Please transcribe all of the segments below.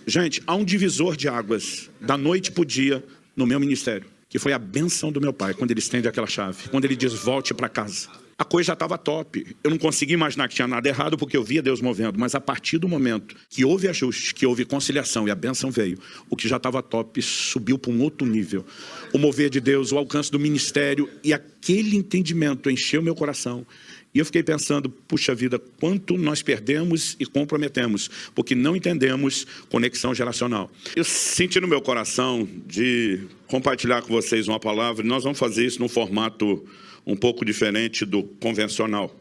Gente, há um divisor de águas da noite para o dia no meu ministério, que foi a bênção do meu pai, quando ele estende aquela chave, quando ele diz, volte para casa. A coisa já estava top. Eu não consegui imaginar que tinha nada errado, porque eu via Deus movendo. Mas a partir do momento que houve ajuste, que houve conciliação e a bênção veio, o que já estava top subiu para um outro nível. O mover de Deus, o alcance do ministério e aquele entendimento encheu meu coração. E eu fiquei pensando, puxa vida, quanto nós perdemos e comprometemos, porque não entendemos conexão geracional. Eu senti no meu coração de compartilhar com vocês uma palavra, e nós vamos fazer isso num formato um pouco diferente do convencional.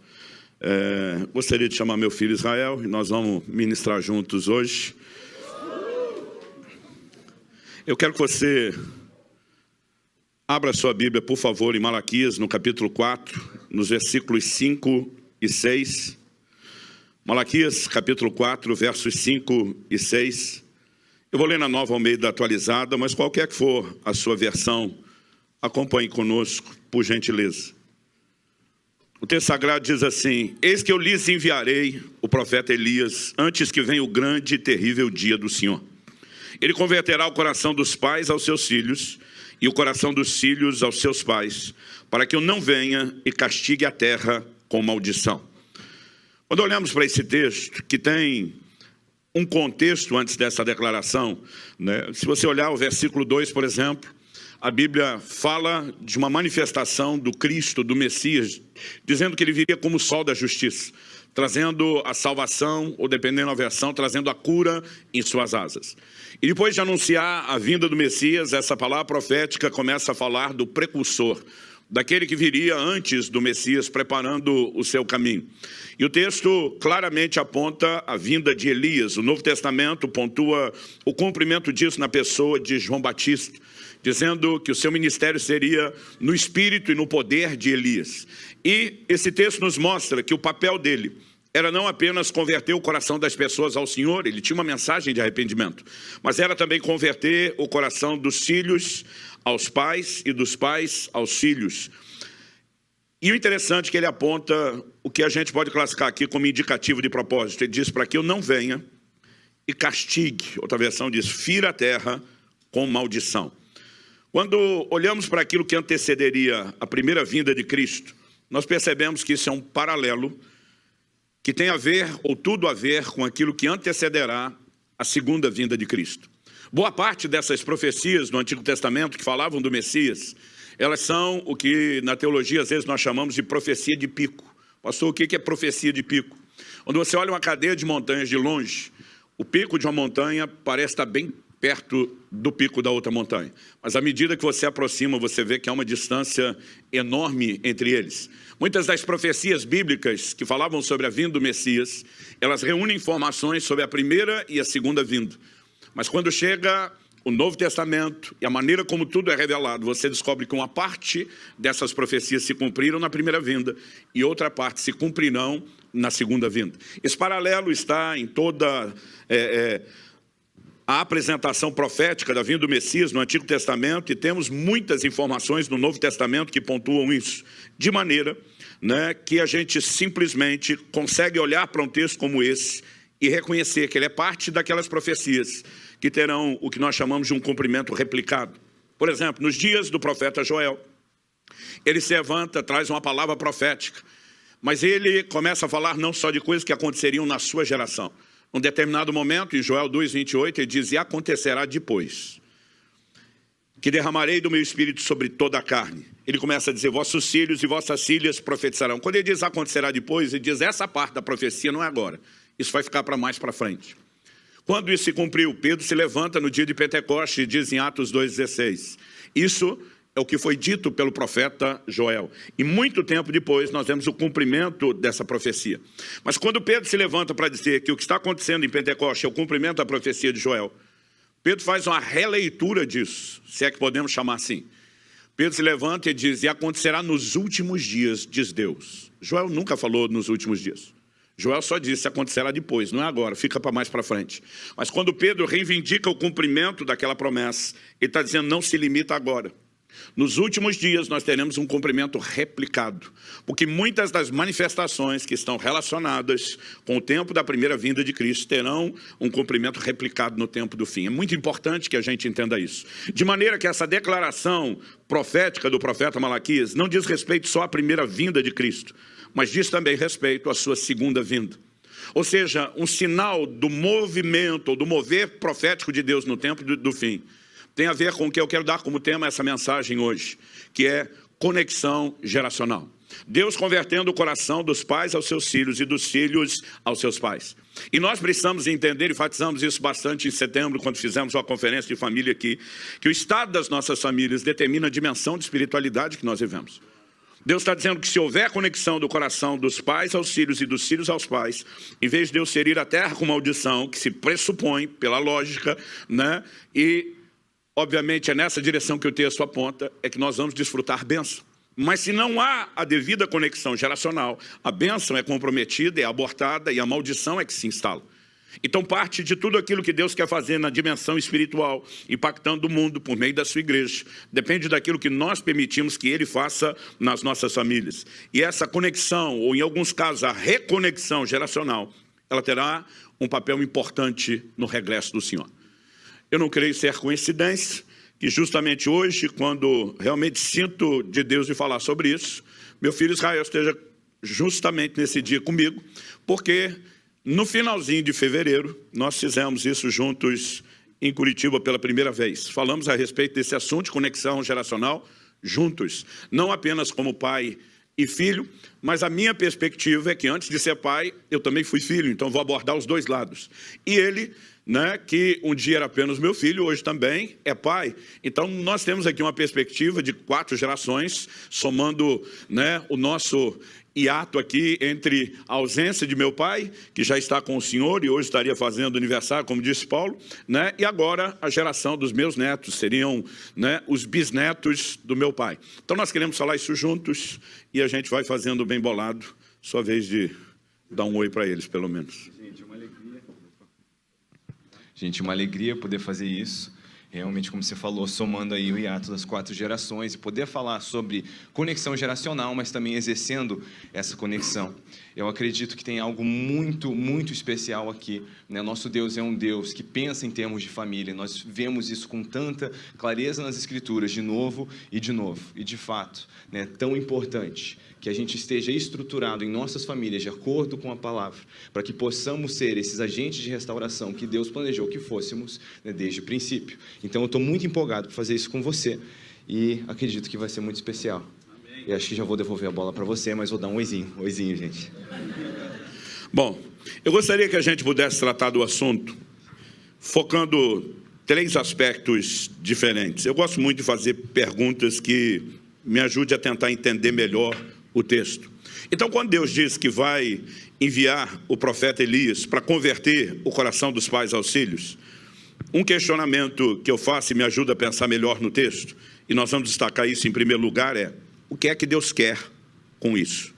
Gostaria de chamar meu filho Israel, e nós vamos ministrar juntos hoje. Eu quero que você abra sua Bíblia, por favor, em Malaquias, no capítulo 4, nos versículos 5 e 6. Malaquias, capítulo 4, versos 5 e 6. Eu vou ler na Nova Almeida atualizada, mas qualquer que for a sua versão, acompanhe conosco, por gentileza. O texto sagrado diz assim, eis que eu lhes enviarei o profeta Elias, antes que venha o grande e terrível dia do Senhor. Ele converterá o coração dos pais aos seus filhos, e o coração dos filhos aos seus pais, para que eu não venha e castigue a terra com maldição. Quando olhamos para esse texto, que tem um contexto antes dessa declaração, né? Se você olhar o versículo 2, por exemplo, a Bíblia fala de uma manifestação do Cristo, do Messias, dizendo que ele viria como o sol da justiça, trazendo a salvação, ou dependendo da versão, trazendo a cura em suas asas. E depois de anunciar a vinda do Messias, essa palavra profética começa a falar do precursor, daquele que viria antes do Messias, preparando o seu caminho. E o texto claramente aponta a vinda de Elias. O Novo Testamento pontua o cumprimento disso na pessoa de João Batista, dizendo que o seu ministério seria no espírito e no poder de Elias. E esse texto nos mostra que o papel dele era não apenas converter o coração das pessoas ao Senhor, ele tinha uma mensagem de arrependimento, mas era também converter o coração dos filhos aos pais e dos pais aos filhos. E o interessante é que ele aponta o que a gente pode classificar aqui como indicativo de propósito. Ele diz para que eu não venha e castigue, outra versão diz, fira a terra com maldição. Quando olhamos para aquilo que antecederia a primeira vinda de Cristo, nós percebemos que isso é um paralelo que tem a ver, ou tudo a ver, com aquilo que antecederá a segunda vinda de Cristo. Boa parte dessas profecias do Antigo Testamento que falavam do Messias, elas são o que na teologia às vezes nós chamamos de profecia de pico. Pastor, o que é profecia de pico? Quando você olha uma cadeia de montanhas de longe, o pico de uma montanha parece estar bem perto do pico da outra montanha. Mas à medida que você aproxima, você vê que há uma distância enorme entre eles. Muitas das profecias bíblicas que falavam sobre a vinda do Messias, elas reúnem informações sobre a primeira e a segunda vinda. Mas quando chega o Novo Testamento e a maneira como tudo é revelado, você descobre que uma parte dessas profecias se cumpriram na primeira vinda e outra parte se cumprirão na segunda vinda. Esse paralelo está em toda a apresentação profética da vinda do Messias no Antigo Testamento, e temos muitas informações no Novo Testamento que pontuam isso, de maneira, né, que a gente simplesmente consegue olhar para um texto como esse e reconhecer que ele é parte daquelas profecias que terão o que nós chamamos de um cumprimento replicado. Por exemplo, nos dias do profeta Joel, ele se levanta, traz uma palavra profética, mas ele começa a falar não só de coisas que aconteceriam na sua geração. Num determinado momento, em Joel 2:28, ele diz, e acontecerá depois, que derramarei do meu espírito sobre toda a carne. Ele começa a dizer, vossos filhos e vossas filhas profetizarão. Quando ele diz acontecerá depois, ele diz, essa parte da profecia não é agora. Isso vai ficar para mais para frente. Quando isso se cumpriu, Pedro se levanta no dia de Pentecostes e diz em Atos 2:16, isso é o que foi dito pelo profeta Joel. E muito tempo depois nós vemos o cumprimento dessa profecia. Mas quando Pedro se levanta para dizer que o que está acontecendo em Pentecostes é o cumprimento da profecia de Joel, Pedro faz uma releitura disso, se é que podemos chamar assim. Pedro se levanta e diz, e acontecerá nos últimos dias, diz Deus. Joel nunca falou nos últimos dias. Joel só disse, acontecerá depois, não é agora, fica para mais para frente. Mas quando Pedro reivindica o cumprimento daquela promessa, ele está dizendo, não se limita agora. Nos últimos dias nós teremos um cumprimento replicado, porque muitas das manifestações que estão relacionadas com o tempo da primeira vinda de Cristo terão um cumprimento replicado no tempo do fim. É muito importante que a gente entenda isso. De maneira que essa declaração profética do profeta Malaquias não diz respeito só à primeira vinda de Cristo, mas diz também respeito à sua segunda vinda. Ou seja, um sinal do movimento, ou do mover profético de Deus no tempo do fim, tem a ver com o que eu quero dar como tema essa mensagem hoje, que é conexão geracional. Deus convertendo o coração dos pais aos seus filhos e dos filhos aos seus pais. E nós precisamos entender, e enfatizamos isso bastante em setembro, quando fizemos uma conferência de família aqui, que o estado das nossas famílias determina a dimensão de espiritualidade que nós vivemos. Deus está dizendo que se houver conexão do coração dos pais aos filhos e dos filhos aos pais, em vez de Deus ferir a terra com maldição, que se pressupõe pela lógica, né, e obviamente é nessa direção que o texto aponta, é que nós vamos desfrutar bênção. Mas se não há a devida conexão geracional, a bênção é comprometida, é abortada e a maldição é que se instala. Então parte de tudo aquilo que Deus quer fazer na dimensão espiritual, impactando o mundo por meio da sua igreja, depende daquilo que nós permitimos que Ele faça nas nossas famílias. E essa conexão, ou em alguns casos a reconexão geracional, ela terá um papel importante no regresso do Senhor. Eu não creio ser coincidência que justamente hoje, quando realmente sinto de Deus de falar sobre isso, meu filho Israel esteja justamente nesse dia comigo, porque no finalzinho de fevereiro, nós fizemos isso juntos em Curitiba pela primeira vez. Falamos a respeito desse assunto de conexão geracional juntos, não apenas como pai e filho, mas a minha perspectiva é que antes de ser pai, eu também fui filho, então vou abordar os dois lados. E ele, né, que um dia era apenas meu filho, hoje também é pai. Então nós temos aqui uma perspectiva de 4 gerações, somando, né, o nosso hiato aqui entre a ausência de meu pai, que já está com o Senhor e hoje estaria fazendo aniversário, como disse Paulo, né, e agora a geração dos meus netos, seriam, né, os bisnetos do meu pai. Então nós queremos falar isso juntos e a gente vai fazendo bem bolado, sua vez de dar um oi para eles, pelo menos. Gente, uma alegria poder fazer isso. Realmente, como você falou, somando aí o hiato das 4 gerações e poder falar sobre conexão geracional, mas também exercendo essa conexão. Eu acredito que tem algo muito, muito especial aqui, né? Nosso Deus é um Deus que pensa em termos de família. Nós vemos isso com tanta clareza nas Escrituras, de novo. E, de fato, né, tão importante que a gente esteja estruturado em nossas famílias de acordo com a palavra, para que possamos ser esses agentes de restauração que Deus planejou que fôssemos, né, desde o princípio. Então, eu estou muito empolgado por fazer isso com você e acredito que vai ser muito especial. E acho que já vou devolver a bola para você, mas vou dar um oizinho. Oizinho, gente. Bom, eu gostaria que a gente pudesse tratar do assunto focando 3 aspectos diferentes. Eu gosto muito de fazer perguntas que me ajudem a tentar entender melhor o texto. Então, quando Deus diz que vai enviar o profeta Elias para converter o coração dos pais aos filhos, um questionamento que eu faço e me ajuda a pensar melhor no texto, e nós vamos destacar isso em primeiro lugar, é: o que é que Deus quer com isso?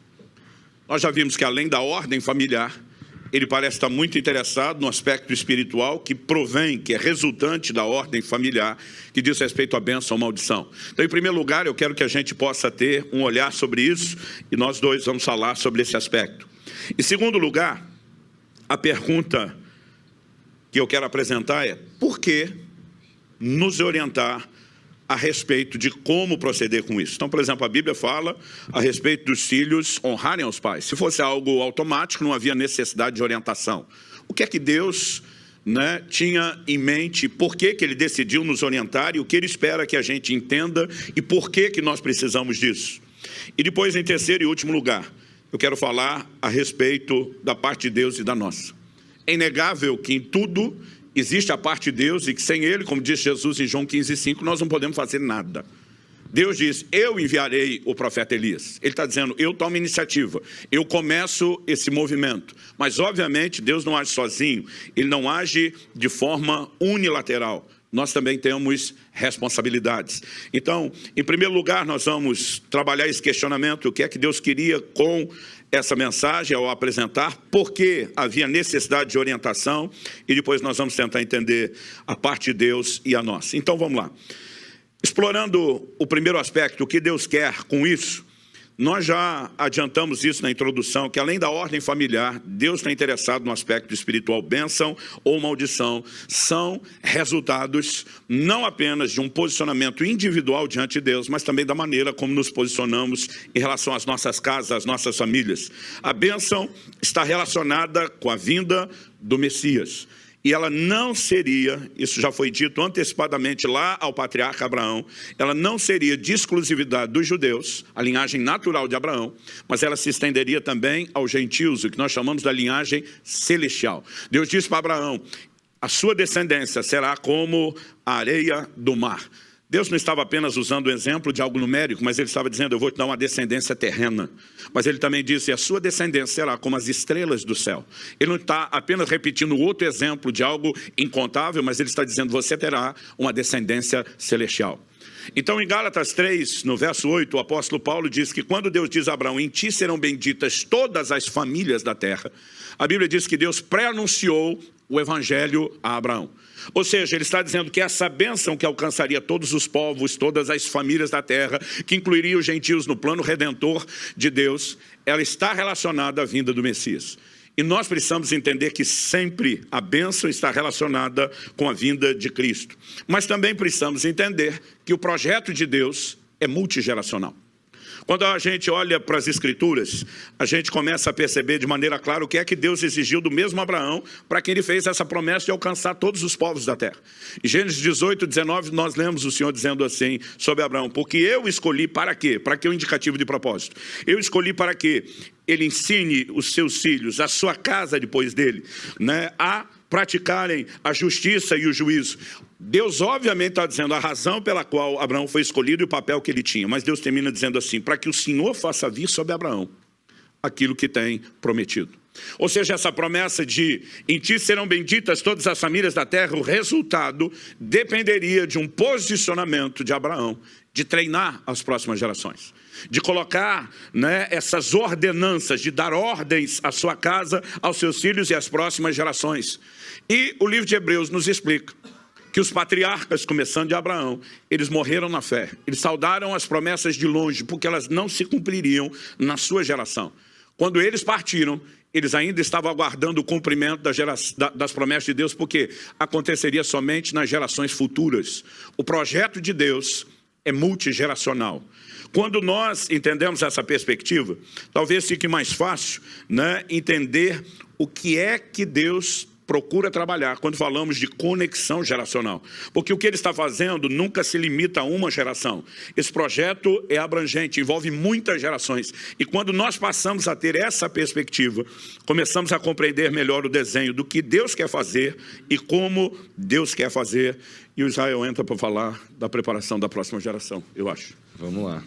Nós já vimos que além da ordem familiar, ele parece estar muito interessado no aspecto espiritual que provém, que é resultante da ordem familiar, que diz respeito à bênção ou maldição. Então, em primeiro lugar, eu quero que a gente possa ter um olhar sobre isso, e nós dois vamos falar sobre esse aspecto. Em segundo lugar, a pergunta que eu quero apresentar é: por que nos orientar a respeito de como proceder com isso? Então, por exemplo, a Bíblia fala a respeito dos filhos honrarem aos pais. Se fosse algo automático, não havia necessidade de orientação. O que é que Deus, né, tinha em mente? Por que que Ele decidiu nos orientar e o que Ele espera que a gente entenda e por que que nós precisamos disso? E depois, em terceiro e último lugar, eu quero falar a respeito da parte de Deus e da nossa. É inegável que em tudo existe a parte de Deus e que sem Ele, como diz Jesus em João 15,5, nós não podemos fazer nada. Deus diz: eu enviarei o profeta Elias. Ele está dizendo: eu tomo iniciativa, eu começo esse movimento. Mas, obviamente, Deus não age sozinho, Ele não age de forma unilateral. Nós também temos responsabilidades. Então, em primeiro lugar, nós vamos trabalhar esse questionamento: o que é que Deus queria com essa mensagem ao apresentar, por que havia necessidade de orientação, e depois nós vamos tentar entender a parte de Deus e a nossa. Então, vamos lá. Explorando o primeiro aspecto, o que Deus quer com isso, nós já adiantamos isso na introdução, que além da ordem familiar, Deus está interessado no aspecto espiritual. Bênção ou maldição são resultados não apenas de um posicionamento individual diante de Deus, mas também da maneira como nos posicionamos em relação às nossas casas, às nossas famílias. A bênção está relacionada com a vinda do Messias. E ela não seria, isso já foi dito antecipadamente lá ao patriarca Abraão, ela não seria de exclusividade dos judeus, a linhagem natural de Abraão, mas ela se estenderia também aos gentios, o que nós chamamos da linhagem celestial. Deus disse para Abraão, a sua descendência será como a areia do mar. Deus não estava apenas usando o exemplo de algo numérico, mas ele estava dizendo, eu vou te dar uma descendência terrena. Mas ele também disse, a sua descendência será como as estrelas do céu. Ele não está apenas repetindo outro exemplo de algo incontável, mas ele está dizendo, você terá uma descendência celestial. Então, em Gálatas 3, no verso 8, o apóstolo Paulo diz que quando Deus diz a Abraão, em ti serão benditas todas as famílias da terra, a Bíblia diz que Deus pré-anunciou o evangelho a Abraão. Ou seja, ele está dizendo que essa bênção que alcançaria todos os povos, todas as famílias da terra, que incluiria os gentios no plano redentor de Deus, ela está relacionada à vinda do Messias. E nós precisamos entender que sempre a bênção está relacionada com a vinda de Cristo. Mas também precisamos entender que o projeto de Deus é multigeracional. Quando a gente olha para as Escrituras, a gente começa a perceber de maneira clara o que é que Deus exigiu do mesmo Abraão para que ele fez essa promessa de alcançar todos os povos da terra. Em Gênesis 18, 19, nós lemos o Senhor dizendo assim sobre Abraão, porque eu escolhi para quê? Para que o indicativo de propósito? Eu escolhi para que ele ensine os seus filhos, a sua casa depois dele, né, a praticarem a justiça e o juízo. Deus obviamente está dizendo a razão pela qual Abraão foi escolhido e o papel que ele tinha, mas Deus termina dizendo assim, para que o Senhor faça vir sobre Abraão aquilo que tem prometido. Ou seja, essa promessa de em ti serão benditas todas as famílias da terra, o resultado dependeria de um posicionamento de Abraão, de treinar as próximas gerações, de colocar, né, essas ordenanças, de dar ordens à sua casa, aos seus filhos e às próximas gerações. E o livro de Hebreus nos explica que os patriarcas, começando de Abraão, eles morreram na fé. Eles saudaram as promessas de longe, porque elas não se cumpririam na sua geração. Quando eles partiram, eles ainda estavam aguardando o cumprimento das promessas de Deus, porque aconteceria somente nas gerações futuras. O projeto de Deus é multigeracional. Quando nós entendemos essa perspectiva, talvez fique mais fácil, né, entender o que é que Deus procura trabalhar quando falamos de conexão geracional. Porque o que ele está fazendo nunca se limita a uma geração. Esse projeto é abrangente, envolve muitas gerações. E quando nós passamos a ter essa perspectiva, começamos a compreender melhor o desenho do que Deus quer fazer e como Deus quer fazer. E o Israel entra para falar da preparação da próxima geração, eu acho. Vamos lá.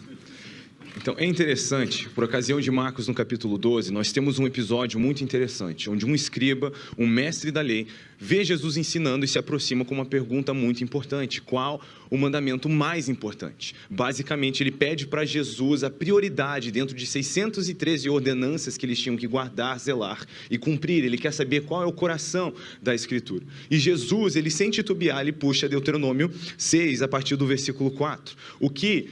Então, é interessante, por ocasião de Marcos, no capítulo 12, nós temos um episódio muito interessante, onde um escriba, um mestre da lei, vê Jesus ensinando e se aproxima com uma pergunta muito importante. Qual o mandamento mais importante? Basicamente, ele pede para Jesus a prioridade dentro de 613 ordenanças que eles tinham que guardar, zelar e cumprir. Ele quer saber qual é o coração da Escritura. E Jesus, ele sem titubear, ele puxa Deuteronômio 6, a partir do versículo 4, o que,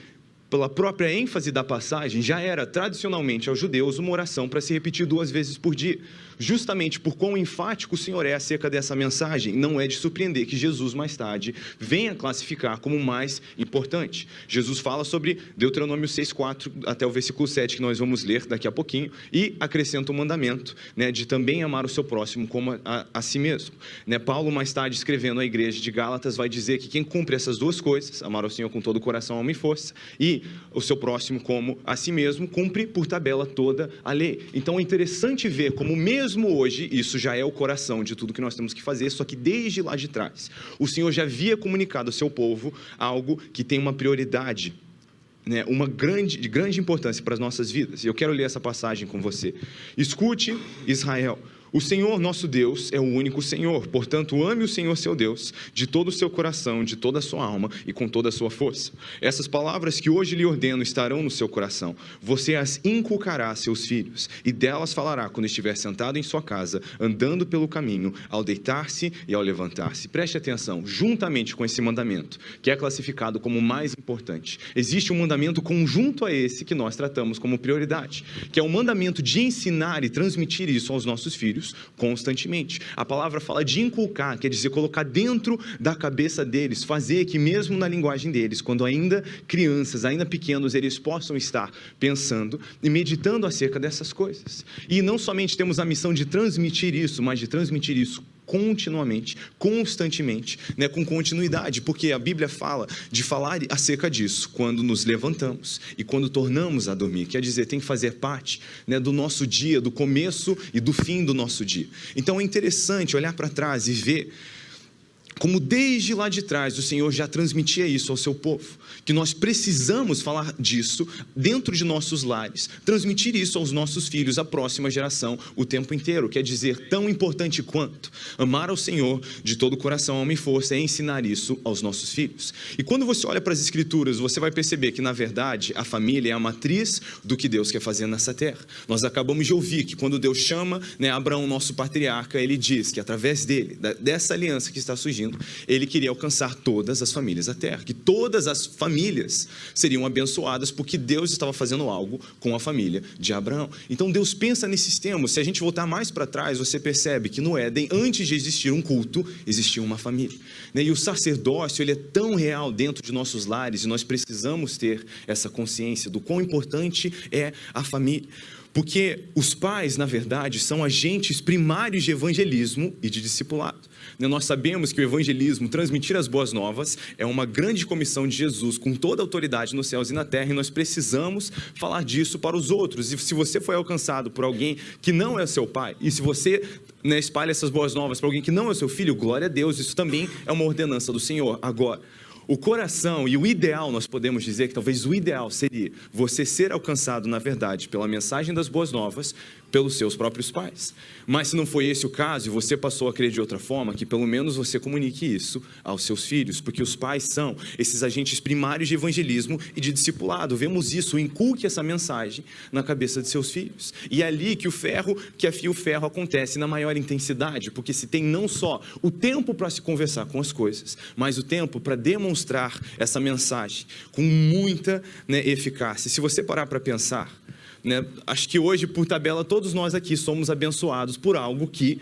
pela própria ênfase da passagem, já era tradicionalmente aos judeus uma oração para se repetir 2 vezes por dia. Justamente por quão enfático o Senhor é acerca dessa mensagem, não é de surpreender que Jesus mais tarde venha classificar como mais importante. Jesus fala sobre Deuteronômio 6:4 até o versículo 7, que nós vamos ler daqui a pouquinho, e acrescenta o mandamento, né, de também amar o seu próximo como a si mesmo. Né, Paulo, mais tarde, escrevendo à igreja de Gálatas, vai dizer que quem cumpre essas 2 coisas, amar o Senhor com todo o coração, alma e força, e o seu próximo como a si mesmo, cumpre por tabela toda a lei. Então é interessante ver como mesmo hoje, isso já é o coração de tudo que nós temos que fazer, só que desde lá de trás, o Senhor já havia comunicado ao seu povo algo que tem uma prioridade, né, de grande importância para as nossas vidas. E eu quero ler essa passagem com você. Escute, Israel, O Senhor nosso Deus é o único Senhor, portanto ame o Senhor seu Deus de todo o seu coração, de toda a sua alma e com toda a sua força. Essas palavras que hoje lhe ordeno estarão no seu coração. Você as inculcará a seus filhos e delas falará quando estiver sentado em sua casa, andando pelo caminho, ao deitar-se e ao levantar-se. Preste atenção, juntamente com esse mandamento, que é classificado como o mais importante, existe um mandamento conjunto a esse que nós tratamos como prioridade, que é o mandamento de ensinar e transmitir isso aos nossos filhos constantemente. A palavra fala de inculcar, quer dizer, colocar dentro da cabeça deles, fazer que mesmo na linguagem deles, quando ainda crianças, ainda pequenos, eles possam estar pensando e meditando acerca dessas coisas. E não somente temos a missão de transmitir isso, mas de transmitir isso continuamente, constantemente, com continuidade, porque a Bíblia fala de falar acerca disso quando nos levantamos e quando tornamos a dormir, quer dizer, tem que fazer parte do nosso dia, do começo e do fim do nosso dia. Então é interessante olhar para trás e ver como desde lá de trás o Senhor já transmitia isso ao seu povo, que nós precisamos falar disso dentro de nossos lares, transmitir isso aos nossos filhos, à próxima geração, o tempo inteiro, quer dizer, tão importante quanto amar ao Senhor de todo o coração, alma e força, é ensinar isso aos nossos filhos. E quando você olha para as Escrituras, você vai perceber que, na verdade, a família é a matriz do que Deus quer fazer nessa terra. Nós acabamos de ouvir que quando Deus chama Abraão, nosso patriarca, ele diz que através dele, dessa aliança que está surgindo, ele queria alcançar todas as famílias da terra, que todas as famílias seriam abençoadas, porque Deus estava fazendo algo com a família de Abraão. Então Deus pensa nesses termos. Se a gente voltar mais para trás, você percebe que no Éden, antes de existir um culto, existia uma família, e o sacerdócio, ele é tão real dentro de nossos lares, e nós precisamos ter essa consciência do quão importante é a família. Porque os pais, na verdade, são agentes primários de evangelismo e de discipulado. Nós sabemos que o evangelismo, transmitir as boas novas, é uma grande comissão de Jesus, com toda a autoridade nos céus e na terra, e nós precisamos falar disso para os outros. E se você foi alcançado por alguém que não é seu pai, e se você espalha essas boas novas para alguém que não é seu filho, glória a Deus, isso também é uma ordenança do Senhor. Agora, o coração e o ideal, nós podemos dizer que talvez o ideal seria você ser alcançado, na verdade, pela mensagem das boas novas, pelos seus próprios pais. Mas se não foi esse o caso e você passou a crer de outra forma, que pelo menos você comunique isso aos seus filhos, porque os pais são esses agentes primários de evangelismo e de discipulado. Vemos isso, inculque essa mensagem na cabeça de seus filhos. E é ali que que afia o ferro acontece na maior intensidade, porque se tem não só o tempo para se conversar com as coisas, mas o tempo para demonstrar essa mensagem com muita eficácia. Se você parar para pensar, acho que hoje, por tabela, todos nós aqui somos abençoados por algo que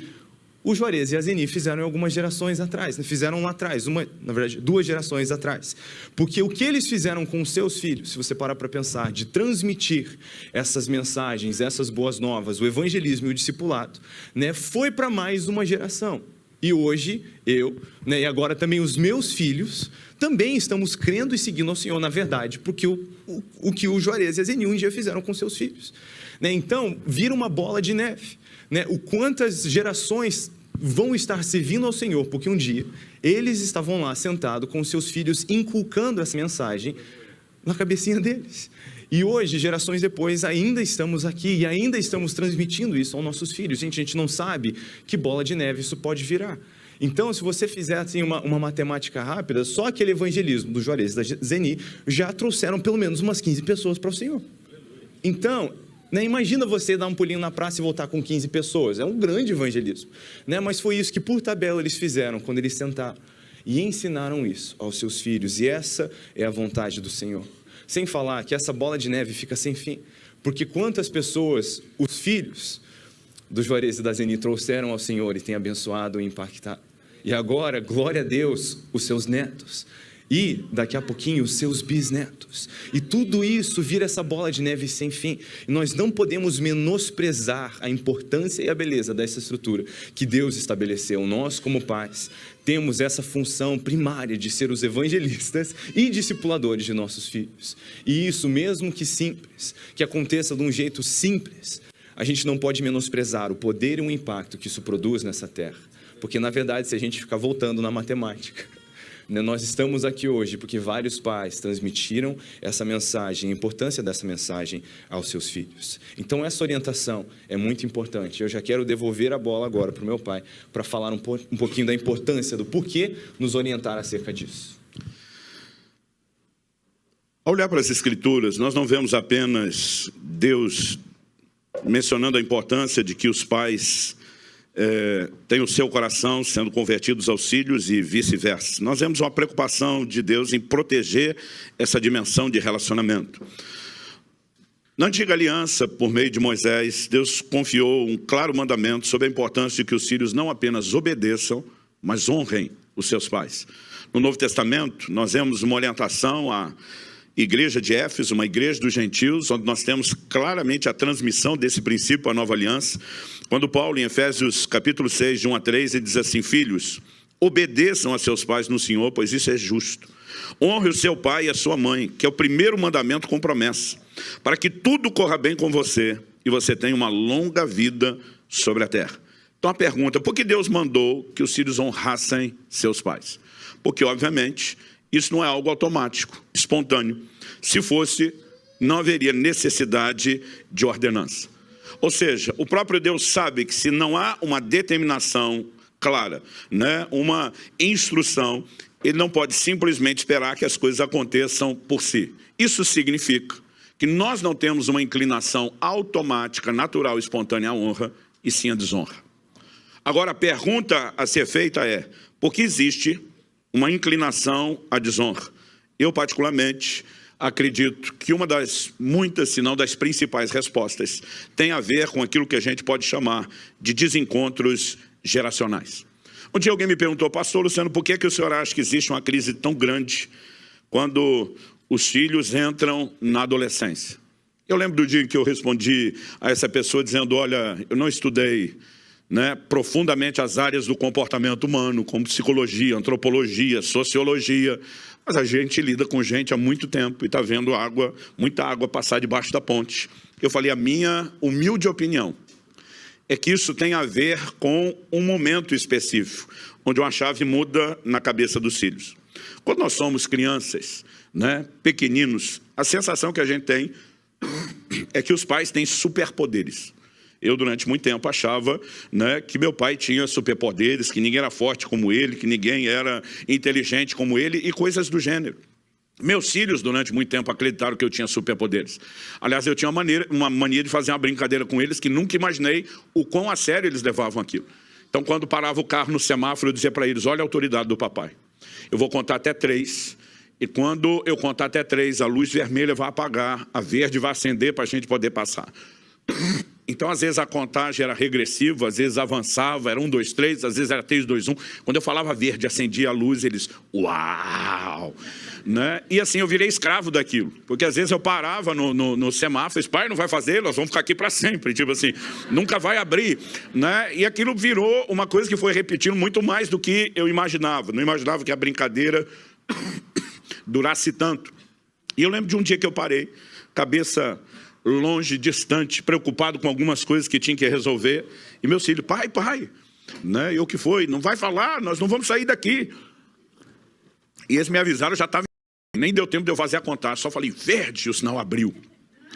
o Juarez e a Zeni fizeram em algumas gerações atrás, fizeram lá atrás, na verdade, 2 gerações atrás. Porque o que eles fizeram com os seus filhos, se você parar para pensar, de transmitir essas mensagens, essas boas novas, o evangelismo e o discipulado, foi para mais uma geração. E hoje, eu, e agora também os meus filhos, também estamos crendo e seguindo ao Senhor, na verdade, porque o que o Juarez e a Zeni um dia fizeram com seus filhos. Então, vira uma bola de neve. O quantas gerações vão estar servindo ao Senhor, porque um dia eles estavam lá sentados com seus filhos, inculcando essa mensagem na cabecinha deles. E hoje, gerações depois, ainda estamos aqui e ainda estamos transmitindo isso aos nossos filhos. Gente, a gente não sabe que bola de neve isso pode virar. Então, se você fizer assim, uma matemática rápida, só aquele evangelismo do Juarez e da Zeni já trouxeram pelo menos umas 15 pessoas para o Senhor. Então, imagina você dar um pulinho na praça e voltar com 15 pessoas. É um grande evangelismo. Mas foi isso que, por tabela, eles fizeram quando eles sentaram e ensinaram isso aos seus filhos. E essa é a vontade do Senhor. Sem falar que essa bola de neve fica sem fim. Porque quantas pessoas, os filhos do Juarez e da Zeni trouxeram ao Senhor e têm abençoado e impactado. E agora, glória a Deus, os seus netos. E daqui a pouquinho os seus bisnetos. E tudo isso vira essa bola de neve sem fim. E nós não podemos menosprezar a importância e a beleza dessa estrutura que Deus estabeleceu. Nós, como pais, temos essa função primária de ser os evangelistas e discipuladores de nossos filhos. E isso, mesmo que simples, que aconteça de um jeito simples, a gente não pode menosprezar o poder e o impacto que isso produz nessa terra. Porque, na verdade, se a gente ficar voltando na matemática, Nós estamos aqui hoje porque vários pais transmitiram essa mensagem, a importância dessa mensagem aos seus filhos. Então, essa orientação é muito importante. Eu já quero devolver a bola agora para o meu pai, para falar um pouquinho da importância do porquê nos orientar acerca disso. Ao olhar para as Escrituras, nós não vemos apenas Deus mencionando a importância de que os pais tenham o seu coração sendo convertidos aos filhos e vice-versa. Nós vemos uma preocupação de Deus em proteger essa dimensão de relacionamento. Na antiga aliança, por meio de Moisés, Deus confiou um claro mandamento sobre a importância de que os filhos não apenas obedeçam, mas honrem os seus pais. No Novo Testamento, nós vemos uma orientação à igreja de Éfeso, uma igreja dos gentios, onde nós temos claramente a transmissão desse princípio à nova aliança. Quando Paulo, em Efésios capítulo 6, de 1 a 3, ele diz assim: filhos, obedeçam a seus pais no Senhor, pois isso é justo. Honre o seu pai e a sua mãe, que é o primeiro mandamento com promessa, para que tudo corra bem com você e você tenha uma longa vida sobre a terra. Então a pergunta: por que Deus mandou que os filhos honrassem seus pais? Porque, obviamente, isso não é algo automático, espontâneo. Se fosse, não haveria necessidade de ordenança. Ou seja, o próprio Deus sabe que se não há uma determinação clara, uma instrução, ele não pode simplesmente esperar que as coisas aconteçam por si. Isso significa que nós não temos uma inclinação automática, natural, espontânea à honra, e sim à desonra. Agora, a pergunta a ser feita é: por que existe uma inclinação à desonra? Eu, particularmente, acredito que uma das muitas, se não das principais respostas, tem a ver com aquilo que a gente pode chamar de desencontros geracionais. Um dia alguém me perguntou: pastor Luciano, por que o senhor acha que existe uma crise tão grande quando os filhos entram na adolescência? Eu lembro do dia em que eu respondi a essa pessoa dizendo: olha, eu não estudei profundamente as áreas do comportamento humano, como psicologia, antropologia, sociologia, mas a gente lida com gente há muito tempo e está vendo muita água passar debaixo da ponte. Eu falei: a minha humilde opinião é que isso tem a ver com um momento específico, onde uma chave muda na cabeça dos filhos. Quando nós somos crianças, pequeninos, a sensação que a gente tem é que os pais têm superpoderes. Eu, durante muito tempo, achava que meu pai tinha superpoderes, que ninguém era forte como ele, que ninguém era inteligente como ele e coisas do gênero. Meus filhos, durante muito tempo, acreditaram que eu tinha superpoderes. Aliás, eu tinha uma mania de fazer uma brincadeira com eles que nunca imaginei o quão a sério eles levavam aquilo. Então, quando parava o carro no semáforo, eu dizia para eles: olha a autoridade do papai. Eu vou contar até 3. E quando eu contar até 3, a luz vermelha vai apagar, a verde vai acender para a gente poder passar. Então, às vezes, a contagem era regressiva, às vezes avançava, era 1, 2, 3, às vezes era 3, 2, 1. Quando eu falava verde, acendia a luz, eles, uau! E assim, eu virei escravo daquilo. Porque às vezes eu parava no semáforo, disse: pai, não vai fazer, nós vamos ficar aqui para sempre. Tipo assim, nunca vai abrir. E aquilo virou uma coisa que foi repetindo muito mais do que eu imaginava. Não imaginava que a brincadeira durasse tanto. E eu lembro de um dia que eu parei, cabeça longe, distante, preocupado com algumas coisas que tinha que resolver. E meus filhos: pai, e o que foi? Não vai falar, nós não vamos sair daqui. E eles me avisaram, eu já estava... Nem deu tempo de eu fazer a contagem, só falei verde e o sinal abriu.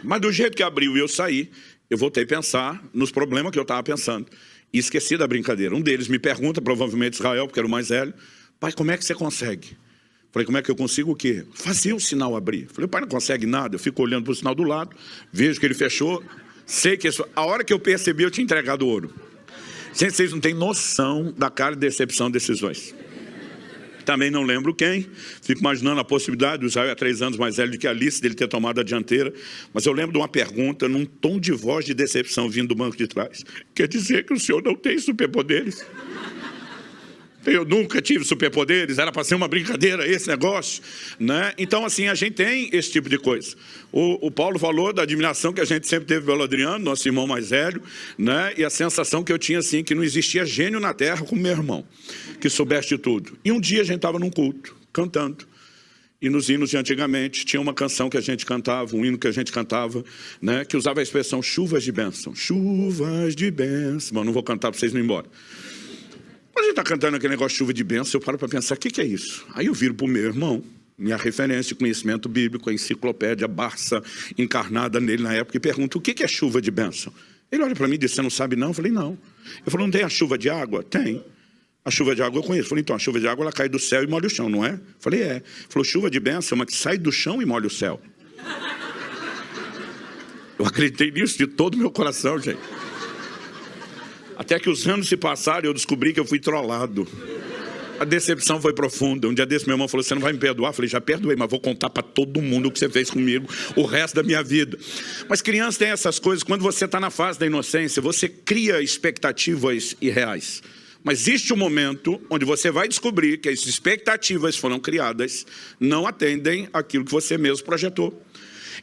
Mas do jeito que abriu e eu saí, eu voltei a pensar nos problemas que eu estava pensando. E esqueci da brincadeira. Um deles me pergunta, provavelmente Israel, porque era o mais velho: pai, como é que você consegue? Falei: como é que eu consigo o quê? Fazer o sinal abrir. Falei: pai, não consegue nada. Eu fico olhando para o sinal do lado, vejo que ele fechou, sei que... A hora que eu percebi, eu tinha entregado o ouro. Gente, vocês não têm noção da cara de decepção desses dois. Também não lembro quem. Fico imaginando a possibilidade, o Israel é 3 anos mais velho do que a Alice, dele ter tomado a dianteira. Mas eu lembro de uma pergunta, num tom de voz de decepção vindo do banco de trás: quer dizer que o senhor não tem superpoderes? Eu nunca tive superpoderes, era para ser uma brincadeira esse negócio, Então, assim, a gente tem esse tipo de coisa. O Paulo falou da admiração que a gente sempre teve pelo Adriano, nosso irmão mais velho, E a sensação que eu tinha, assim, que não existia gênio na terra como meu irmão, que soubesse de tudo. E um dia a gente estava num culto, cantando. E nos hinos de antigamente, tinha uma canção que a gente cantava, um hino que a gente cantava, que usava a expressão chuvas de bênção. Chuvas de bênção. Bom, não vou cantar para vocês não ir embora. Quando a gente está cantando aquele negócio de chuva de bênção, eu paro para pensar, o que é isso? Aí eu viro para o meu irmão, minha referência de conhecimento bíblico, a enciclopédia Barça, encarnada nele na época, e pergunto, o que é chuva de bênção? Ele olha para mim e diz, você não sabe não? Eu falei, não. Ele falou, não tem a chuva de água? Tem. A chuva de água eu conheço. Eu falei, então, a chuva de água ela cai do céu e molha o chão, não é? Eu falei, é. Ele falou, chuva de bênção é uma que sai do chão e molha o céu. Eu acreditei nisso de todo o meu coração, gente. Até que os anos se passaram e eu descobri que eu fui trollado. A decepção foi profunda. Um dia desse meu irmão falou, você não vai me perdoar? Eu falei, já perdoei, mas vou contar para todo mundo o que você fez comigo o resto da minha vida. Mas criança tem essas coisas. Quando você está na fase da inocência, você cria expectativas irreais. Mas existe um momento onde você vai descobrir que as expectativas foram criadas, não atendem àquilo que você mesmo projetou.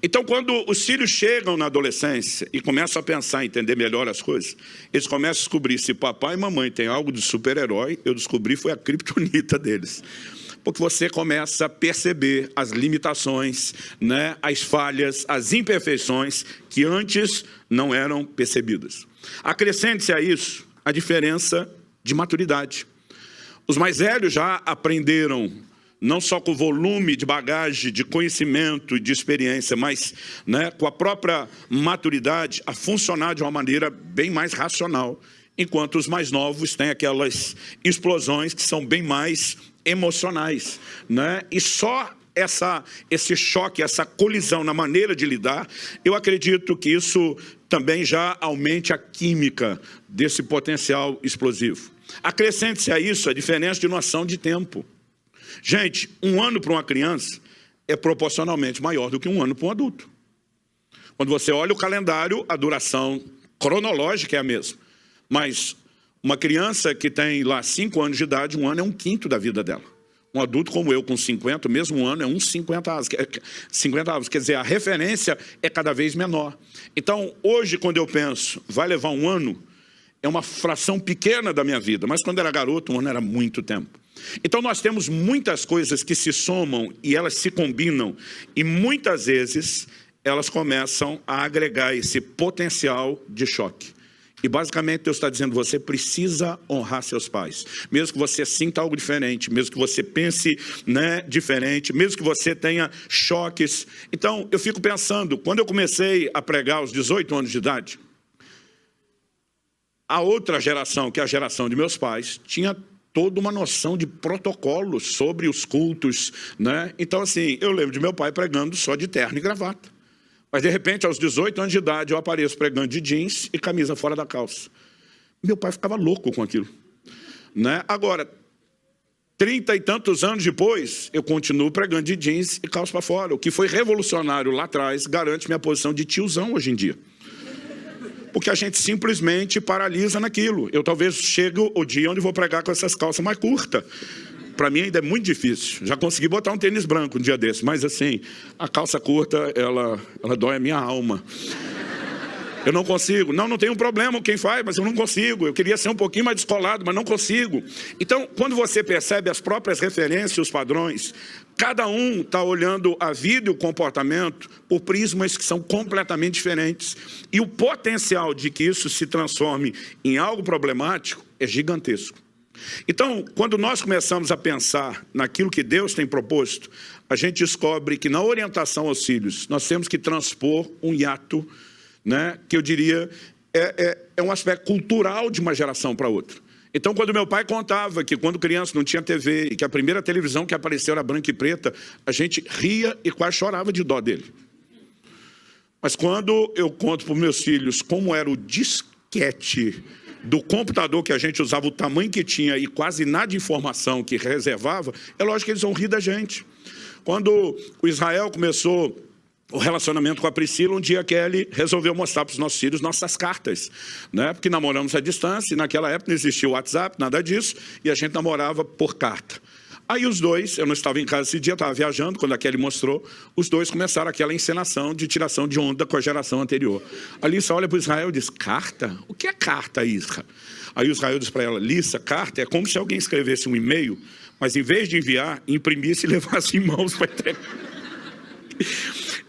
Então, quando os filhos chegam na adolescência e começam a pensar, entender melhor as coisas, eles começam a descobrir se papai e mamãe têm algo de super-herói, eu descobri foi a criptonita deles. Porque você começa a perceber as limitações, né, as falhas, as imperfeições que antes não eram percebidas. Acrescente-se a isso a diferença de maturidade. Os mais velhos já aprenderam não só com o volume de bagagem, de conhecimento e de experiência, mas, né, com a própria maturidade, a funcionar de uma maneira bem mais racional, enquanto os mais novos têm aquelas explosões que são bem mais emocionais, né? E só esse choque, essa colisão na maneira de lidar, eu acredito que isso também já aumente a química desse potencial explosivo. Acrescente-se a isso a diferença de noção de tempo. Gente, um ano para uma criança é proporcionalmente maior do que um ano para um adulto. Quando você olha o calendário, a duração cronológica é a mesma. Mas uma criança que tem lá 5 anos de idade, um ano é 1/5 da vida dela. Um adulto como eu, com 50, mesmo ano, é 50avos. Quer dizer, a referência é cada vez menor. Então, hoje, quando eu penso, vai levar um ano, é uma fração pequena da minha vida. Mas quando era garoto, um ano era muito tempo. Então nós temos muitas coisas que se somam e elas se combinam. E muitas vezes elas começam a agregar esse potencial de choque. E basicamente Deus está dizendo, você precisa honrar seus pais. Mesmo que você sinta algo diferente, mesmo que você pense, né, diferente, mesmo que você tenha choques. Então eu fico pensando, quando eu comecei a pregar aos 18 anos de idade, a outra geração, que é a geração de meus pais, tinha toda uma noção de protocolo sobre os cultos, né? Então, assim, eu lembro de meu pai pregando só de terno e gravata. Mas, de repente, aos 18 anos de idade, eu apareço pregando de jeans e camisa fora da calça. Meu pai ficava louco com aquilo, né? Agora, 30 e tantos anos depois, eu continuo pregando de jeans e calça para fora. O que foi revolucionário lá atrás garante minha posição de tiozão hoje em dia. Porque a gente simplesmente paralisa naquilo. Eu talvez chegue o dia onde vou pregar com essas calças mais curtas. Para mim ainda é muito difícil. Já consegui botar um tênis branco um dia desse, mas assim, a calça curta, ela dói a minha alma. Eu não consigo. Não tem um problema quem faz, mas eu não consigo. Eu queria ser um pouquinho mais descolado, mas não consigo. Então, quando você percebe as próprias referências, os padrões, cada um está olhando a vida e o comportamento por prismas que são completamente diferentes. E o potencial de que isso se transforme em algo problemático é gigantesco. Então, quando nós começamos a pensar naquilo que Deus tem proposto, a gente descobre que na orientação aos filhos, nós temos que transpor um hiato, né, que eu diria é um aspecto cultural de uma geração para outra. Então, quando meu pai contava que quando criança não tinha TV e que a primeira televisão que apareceu era branca e preta, a gente ria e quase chorava de dó dele. Mas quando eu conto para os meus filhos como era o disquete do computador que a gente usava, o tamanho que tinha e quase nada de informação que reservava, é lógico que eles vão rir da gente. Quando o Israel começou o relacionamento com a Priscila, um dia a Kelly resolveu mostrar para os nossos filhos nossas cartas, né? Porque namoramos à distância, e naquela época não existia o WhatsApp, nada disso, e a gente namorava por carta. Aí os dois, eu não estava em casa esse dia, estava viajando, quando a Kelly mostrou, os dois começaram aquela encenação de tiração de onda com a geração anterior. A Lissa olha para o Israel e diz, carta? O que é carta, Isra? Aí o Israel diz para ela, Lissa, carta é como se alguém escrevesse um e-mail, mas em vez de enviar, imprimisse e levasse em mãos para entregar.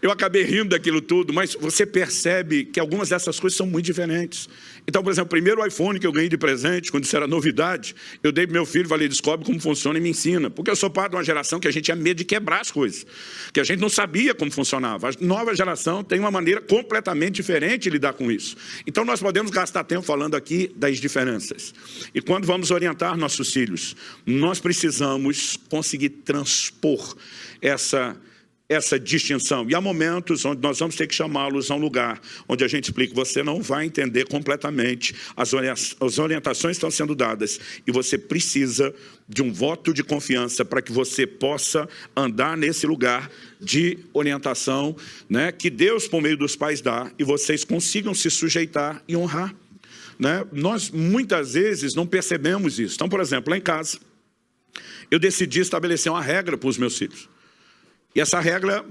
Eu acabei rindo daquilo tudo, mas você percebe que algumas dessas coisas são muito diferentes. Então, por exemplo, o primeiro iPhone que eu ganhei de presente, quando isso era novidade, eu dei para meu filho, falei, descobre como funciona e me ensina. Porque eu sou parte de uma geração que a gente tinha medo de quebrar as coisas, que a gente não sabia como funcionava. A nova geração tem uma maneira completamente diferente de lidar com isso. Então, nós podemos gastar tempo falando aqui das diferenças. E quando vamos orientar nossos filhos, nós precisamos conseguir transpor essa distinção. E há momentos onde nós vamos ter que chamá-los a um lugar onde a gente explica, você não vai entender completamente, as orientações estão sendo dadas, e você precisa de um voto de confiança para que você possa andar nesse lugar de orientação, né, que Deus, por meio dos pais, dá, e vocês consigam se sujeitar e honrar. Né? Nós, muitas vezes, não percebemos isso. Então, por exemplo, lá em casa, eu decidi estabelecer uma regra para os meus filhos. E essa regra,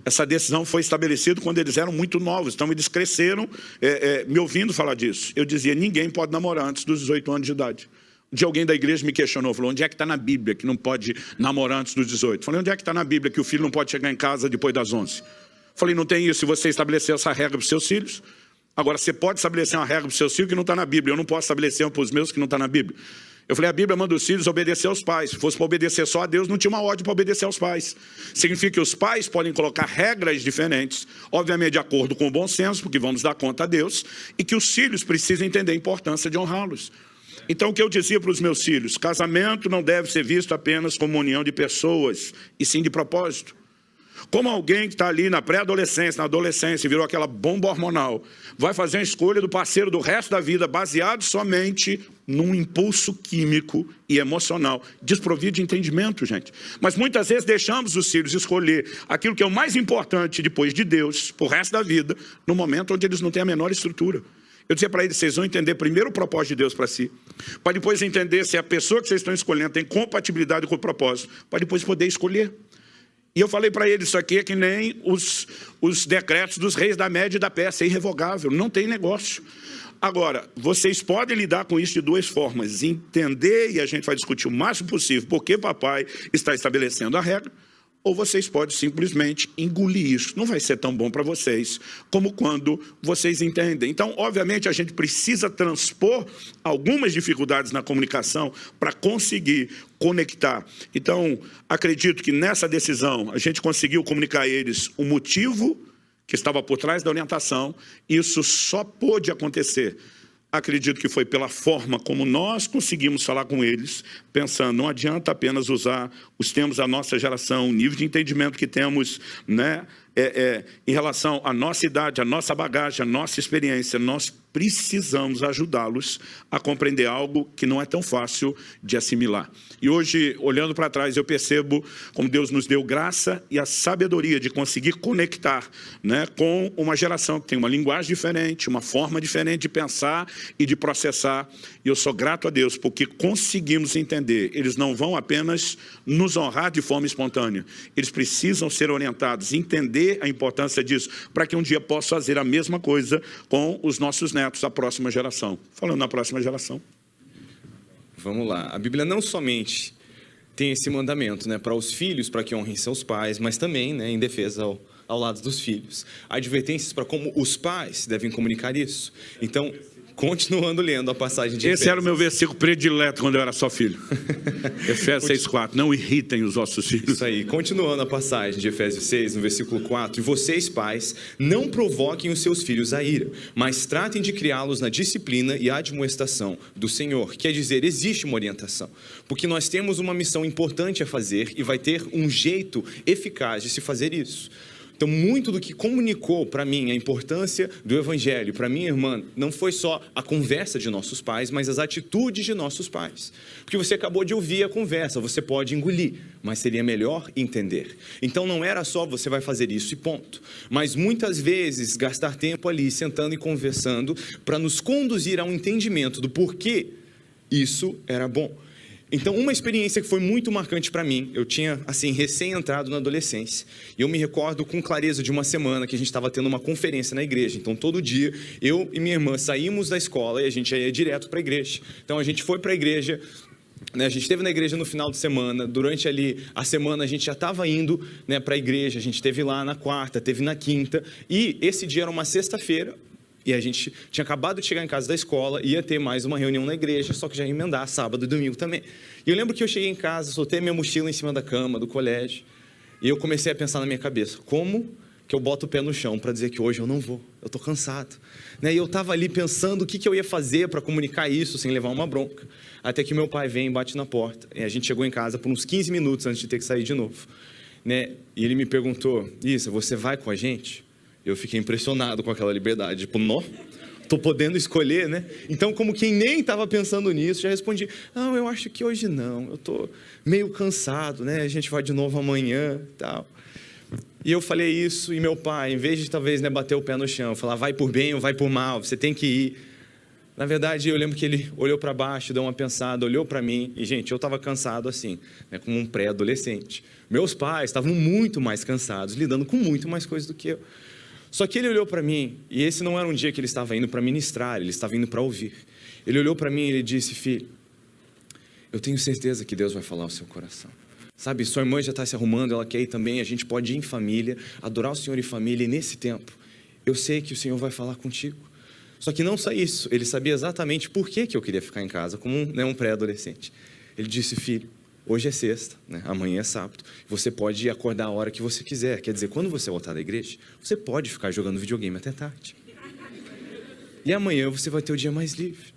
essa decisão foi estabelecida quando eles eram muito novos. Então, eles cresceram me ouvindo falar disso. Eu dizia, ninguém pode namorar antes dos 18 anos de idade. Um dia alguém da igreja me questionou, falou, onde é que está na Bíblia que não pode namorar antes dos 18? Falei, onde é que está na Bíblia que o filho não pode chegar em casa depois das 11? Falei, não tem isso. Se você estabelecer essa regra para os seus filhos, agora você pode estabelecer uma regra para os seus filhos que não está na Bíblia. Eu não posso estabelecer uma para os meus que não está na Bíblia. Eu falei, a Bíblia manda os filhos obedecer aos pais. Se fosse para obedecer só a Deus, não tinha uma ordem para obedecer aos pais. Significa que os pais podem colocar regras diferentes, obviamente de acordo com o bom senso, porque vamos dar conta a Deus, e que os filhos precisam entender a importância de honrá-los. Então, o que eu dizia para os meus filhos, casamento não deve ser visto apenas como união de pessoas, e sim de propósito. Como alguém que está ali na pré-adolescência, na adolescência, virou aquela bomba hormonal, vai fazer a escolha do parceiro do resto da vida baseado somente num impulso químico e emocional, desprovido de entendimento, gente. Mas muitas vezes deixamos os filhos escolher aquilo que é o mais importante depois de Deus, para o resto da vida, no momento onde eles não têm a menor estrutura. Eu dizia para eles, vocês vão entender primeiro o propósito de Deus para si, para depois entender se a pessoa que vocês estão escolhendo tem compatibilidade com o propósito, para depois poder escolher. E eu falei para eles, isso aqui é que nem os decretos dos reis da Média e da Pérsia, é irrevogável, não tem negócio. Agora, vocês podem lidar com isso de duas formas, entender, e a gente vai discutir o máximo possível, porque papai está estabelecendo a regra, ou vocês podem simplesmente engolir isso. Não vai ser tão bom para vocês como quando vocês entendem. Então, obviamente, a gente precisa transpor algumas dificuldades na comunicação para conseguir conectar. Então, acredito que nessa decisão a gente conseguiu comunicar a eles o motivo que estava por trás da orientação. Isso só pôde acontecer, acredito que foi pela forma como nós conseguimos falar com eles, pensando, não adianta apenas usar os termos da nossa geração, o nível de entendimento que temos, né, em relação à nossa idade, à nossa bagagem, à nossa experiência. Nós precisamos ajudá-los a compreender algo que não é tão fácil de assimilar. E hoje, olhando para trás, eu percebo como Deus nos deu graça e a sabedoria de conseguir conectar, né, com uma geração que tem uma linguagem diferente, uma forma diferente de pensar e de processar. E eu sou grato a Deus porque conseguimos entender. Eles não vão apenas nos honrar de forma espontânea. Eles precisam ser orientados, entender a importância disso, para que um dia possa fazer a mesma coisa com os nossos netos, a próxima geração. Falando na próxima geração. Vamos lá. A Bíblia não somente tem esse mandamento, né, para os filhos, para que honrem seus pais, mas também, né, em defesa ao lado dos filhos. Há advertências para como os pais devem comunicar isso. Então, continuando lendo a passagem de Efésios. Esse era o meu versículo predileto quando eu era só filho. Efésios 6,4. Não irritem os vossos filhos. Isso aí. Continuando a passagem de Efésios 6, no versículo 4. E vocês, pais, não provoquem os seus filhos a ira, mas tratem de criá-los na disciplina e admoestação do Senhor. Quer dizer, existe uma orientação. Porque nós temos uma missão importante a fazer e vai ter um jeito eficaz de se fazer isso. Então, muito do que comunicou para mim a importância do Evangelho, para minha irmã, não foi só a conversa de nossos pais, mas as atitudes de nossos pais. Porque você acabou de ouvir a conversa, você pode engolir, mas seria melhor entender. Então, não era só você vai fazer isso e ponto. Mas muitas vezes, gastar tempo ali, sentando e conversando, para nos conduzir a um entendimento do porquê isso era bom. Então, uma experiência que foi muito marcante para mim, eu tinha, assim, recém-entrado na adolescência, e eu me recordo com clareza de uma semana que a gente estava tendo uma conferência na igreja. Então, todo dia, eu e minha irmã saímos da escola e a gente ia direto para a igreja. Então, a gente foi para a igreja A gente esteve na igreja no final de semana, durante ali a semana a gente já estava indo, né, para a igreja, a gente esteve lá na quarta, esteve na quinta, e esse dia era uma sexta-feira, e a gente tinha acabado de chegar em casa da escola, ia ter mais uma reunião na igreja, só que já ia emendar sábado e domingo também. E eu lembro que eu cheguei em casa, soltei minha mochila em cima da cama, do colégio, e eu comecei a pensar na minha cabeça, como que eu boto o pé no chão para dizer que hoje eu não vou, eu estou cansado. E eu estava ali pensando o que eu ia fazer para comunicar isso sem levar uma bronca. Até que meu pai vem e bate na porta. E a gente chegou em casa por uns 15 minutos antes de ter que sair de novo. E ele me perguntou, Isa, você vai com a gente? Eu fiquei impressionado com aquela liberdade. Tipo, não, estou podendo escolher, né? Então, como quem nem estava pensando nisso, já respondi, não, eu acho que hoje não. Eu estou meio cansado, né? A gente vai de novo amanhã e tal. E eu falei isso, e meu pai, em vez de talvez, né, bater o pé no chão, falar vai por bem ou vai por mal, você tem que ir. Na verdade, eu lembro que ele olhou para baixo, deu uma pensada, olhou para mim, e gente, eu estava cansado assim, né, como um pré-adolescente. Meus pais estavam muito mais cansados, lidando com muito mais coisas do que eu. Só que ele olhou para mim, e esse não era um dia que ele estava indo para ministrar, ele estava indo para ouvir. Ele olhou para mim e ele disse, filho, eu tenho certeza que Deus vai falar ao seu coração. Sabe, sua irmã já está se arrumando, ela quer ir também, a gente pode ir em família, adorar o Senhor em família, e nesse tempo, eu sei que o Senhor vai falar contigo. Só que não só isso, ele sabia exatamente por que eu queria ficar em casa, como um pré-adolescente. Ele disse, filho, hoje é sexta, né? Amanhã é sábado, você pode acordar a hora que você quiser, quer dizer, quando você voltar da igreja, você pode ficar jogando videogame até tarde. E amanhã você vai ter o dia mais livre.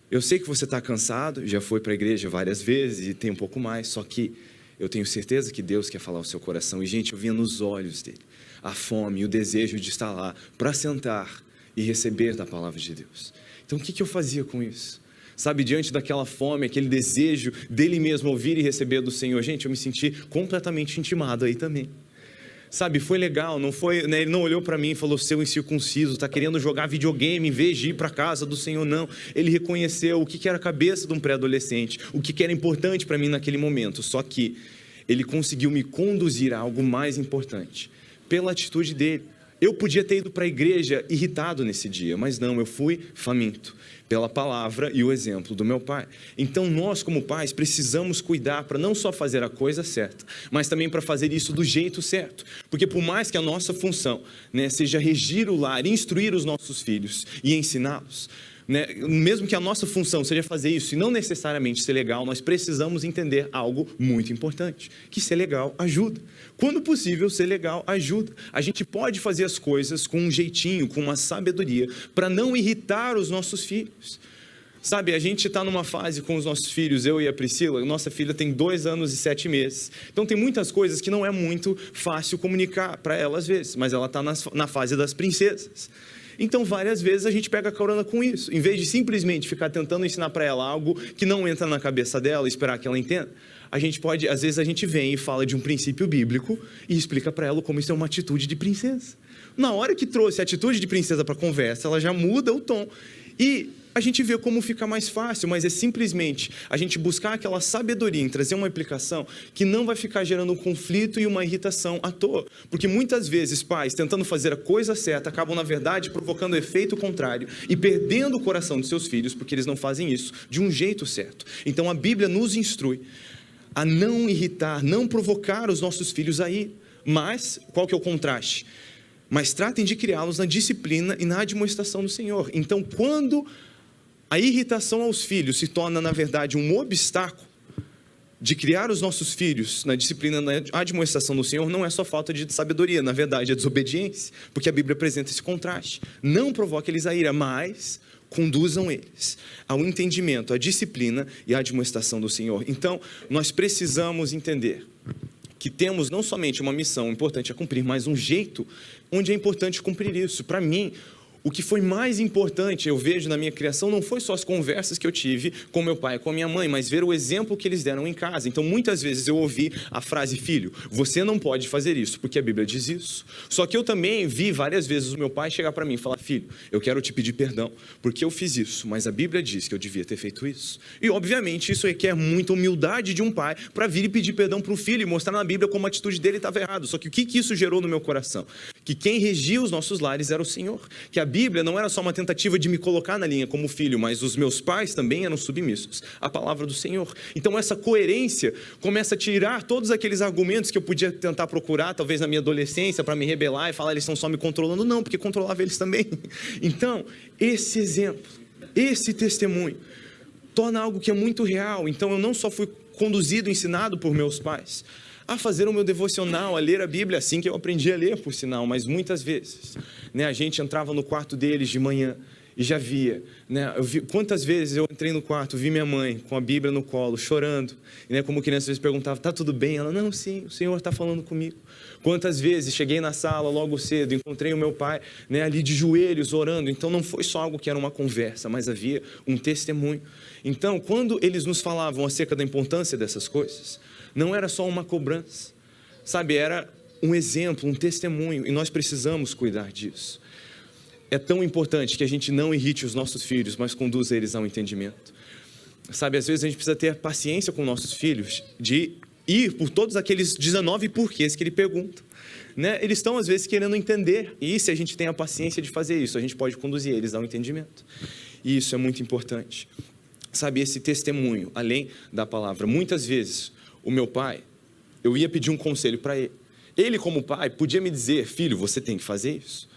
Eu sei que você está cansado, já foi para a igreja várias vezes e tem um pouco mais, só que eu tenho certeza que Deus quer falar ao seu coração. E, gente, eu via nos olhos dele a fome e o desejo de estar lá para sentar e receber da palavra de Deus. Então, o que eu fazia com isso? Sabe, diante daquela fome, aquele desejo dele mesmo ouvir e receber do Senhor, gente, eu me senti completamente intimado aí também. Sabe, foi legal, não foi, né, ele não olhou para mim e falou, seu incircunciso, está querendo jogar videogame em vez de ir para a casa do Senhor, não. Ele reconheceu o que era a cabeça de um pré-adolescente, o que era importante para mim naquele momento, só que ele conseguiu me conduzir a algo mais importante, pela atitude dele. Eu podia ter ido para a igreja irritado nesse dia, mas não, eu fui faminto, pela palavra e o exemplo do meu pai. Então nós como pais precisamos cuidar para não só fazer a coisa certa, mas também para fazer isso do jeito certo. Porque por mais que a nossa função, né, seja regir o lar, instruir os nossos filhos e ensiná-los, né, mesmo que a nossa função seja fazer isso e não necessariamente ser legal, nós precisamos entender algo muito importante, que ser legal ajuda. Quando possível, ser legal ajuda. A gente pode fazer as coisas com um jeitinho, com uma sabedoria, para não irritar os nossos filhos. Sabe, a gente está numa fase com os nossos filhos, eu e a Priscila, nossa filha tem 2 anos e 7 meses. Então tem muitas coisas que não é muito fácil comunicar para ela às vezes, mas ela está na fase das princesas. Então, várias vezes a gente pega carona com isso. Em vez de simplesmente ficar tentando ensinar para ela algo que não entra na cabeça dela e esperar que ela entenda, a gente pode, às vezes a gente vem e fala de um princípio bíblico e explica para ela como isso é uma atitude de princesa. Na hora que trouxe a atitude de princesa para a conversa, ela já muda o tom. E a gente vê como fica mais fácil, mas é simplesmente a gente buscar aquela sabedoria em trazer uma aplicação que não vai ficar gerando um conflito e uma irritação à toa. Porque muitas vezes pais, tentando fazer a coisa certa, acabam na verdade provocando o efeito contrário e perdendo o coração de seus filhos porque eles não fazem isso de um jeito certo. Então a Bíblia nos instrui a não irritar, não provocar os nossos filhos a ir. Mas, qual que é o contraste? Mas tratem de criá-los na disciplina e na admoestação do Senhor. Então, quando a irritação aos filhos se torna, na verdade, um obstáculo de criar os nossos filhos na disciplina, na admoestação do Senhor, não é só falta de sabedoria, na verdade é desobediência, porque a Bíblia apresenta esse contraste. Não provoque eles a ira, mas conduzam eles ao entendimento, à disciplina e à admoestação do Senhor. Então, nós precisamos entender que temos não somente uma missão importante a cumprir, mas um jeito onde é importante cumprir isso. Para mim, o que foi mais importante, eu vejo na minha criação, não foi só as conversas que eu tive com meu pai e com a minha mãe, mas ver o exemplo que eles deram em casa. Então, muitas vezes eu ouvi a frase, filho, você não pode fazer isso, porque a Bíblia diz isso. Só que eu também vi várias vezes o meu pai chegar para mim e falar, filho, eu quero te pedir perdão, porque eu fiz isso, mas a Bíblia diz que eu devia ter feito isso. E, obviamente, isso requer muita humildade de um pai para vir e pedir perdão para o filho e mostrar na Bíblia como a atitude dele estava errada. Só que o que isso gerou no meu coração? que quem regia os nossos lares era o Senhor, que a Bíblia não era só uma tentativa de me colocar na linha como filho, mas os meus pais também eram submissos à palavra do Senhor. Então essa coerência começa a tirar todos aqueles argumentos que eu podia tentar procurar, talvez na minha adolescência, para me rebelar e falar, eles estão só me controlando. Não, porque controlava eles também. Então, esse exemplo, esse testemunho, torna algo que é muito real. Então eu não só fui conduzido, ensinado por meus pais a fazer o meu devocional, a ler a Bíblia, assim que eu aprendi a ler, por sinal, mas muitas vezes, né, a gente entrava no quarto deles de manhã e já via, né, quantas vezes eu entrei no quarto, vi minha mãe com a Bíblia no colo, chorando, né, como criança às vezes perguntava, tá tudo bem? Ela, não, sim, o Senhor está falando comigo. Quantas vezes cheguei na sala logo cedo, encontrei o meu pai, né, ali de joelhos orando. Então não foi só algo que era uma conversa, mas havia um testemunho. Então quando eles nos falavam acerca da importância dessas coisas, não era só uma cobrança, sabe, era um exemplo, um testemunho, e nós precisamos cuidar disso. É tão importante que a gente não irrite os nossos filhos, mas conduza eles ao entendimento. Sabe, às vezes a gente precisa ter paciência com nossos filhos, de ir por todos aqueles 19 porquês que ele pergunta, né? Eles estão às vezes querendo entender, e se a gente tem a paciência de fazer isso, a gente pode conduzir eles ao entendimento. E isso é muito importante. Sabe, esse testemunho, além da palavra, muitas vezes o meu pai, eu ia pedir um conselho para ele. Ele, como pai, podia me dizer, filho, você tem que fazer isso,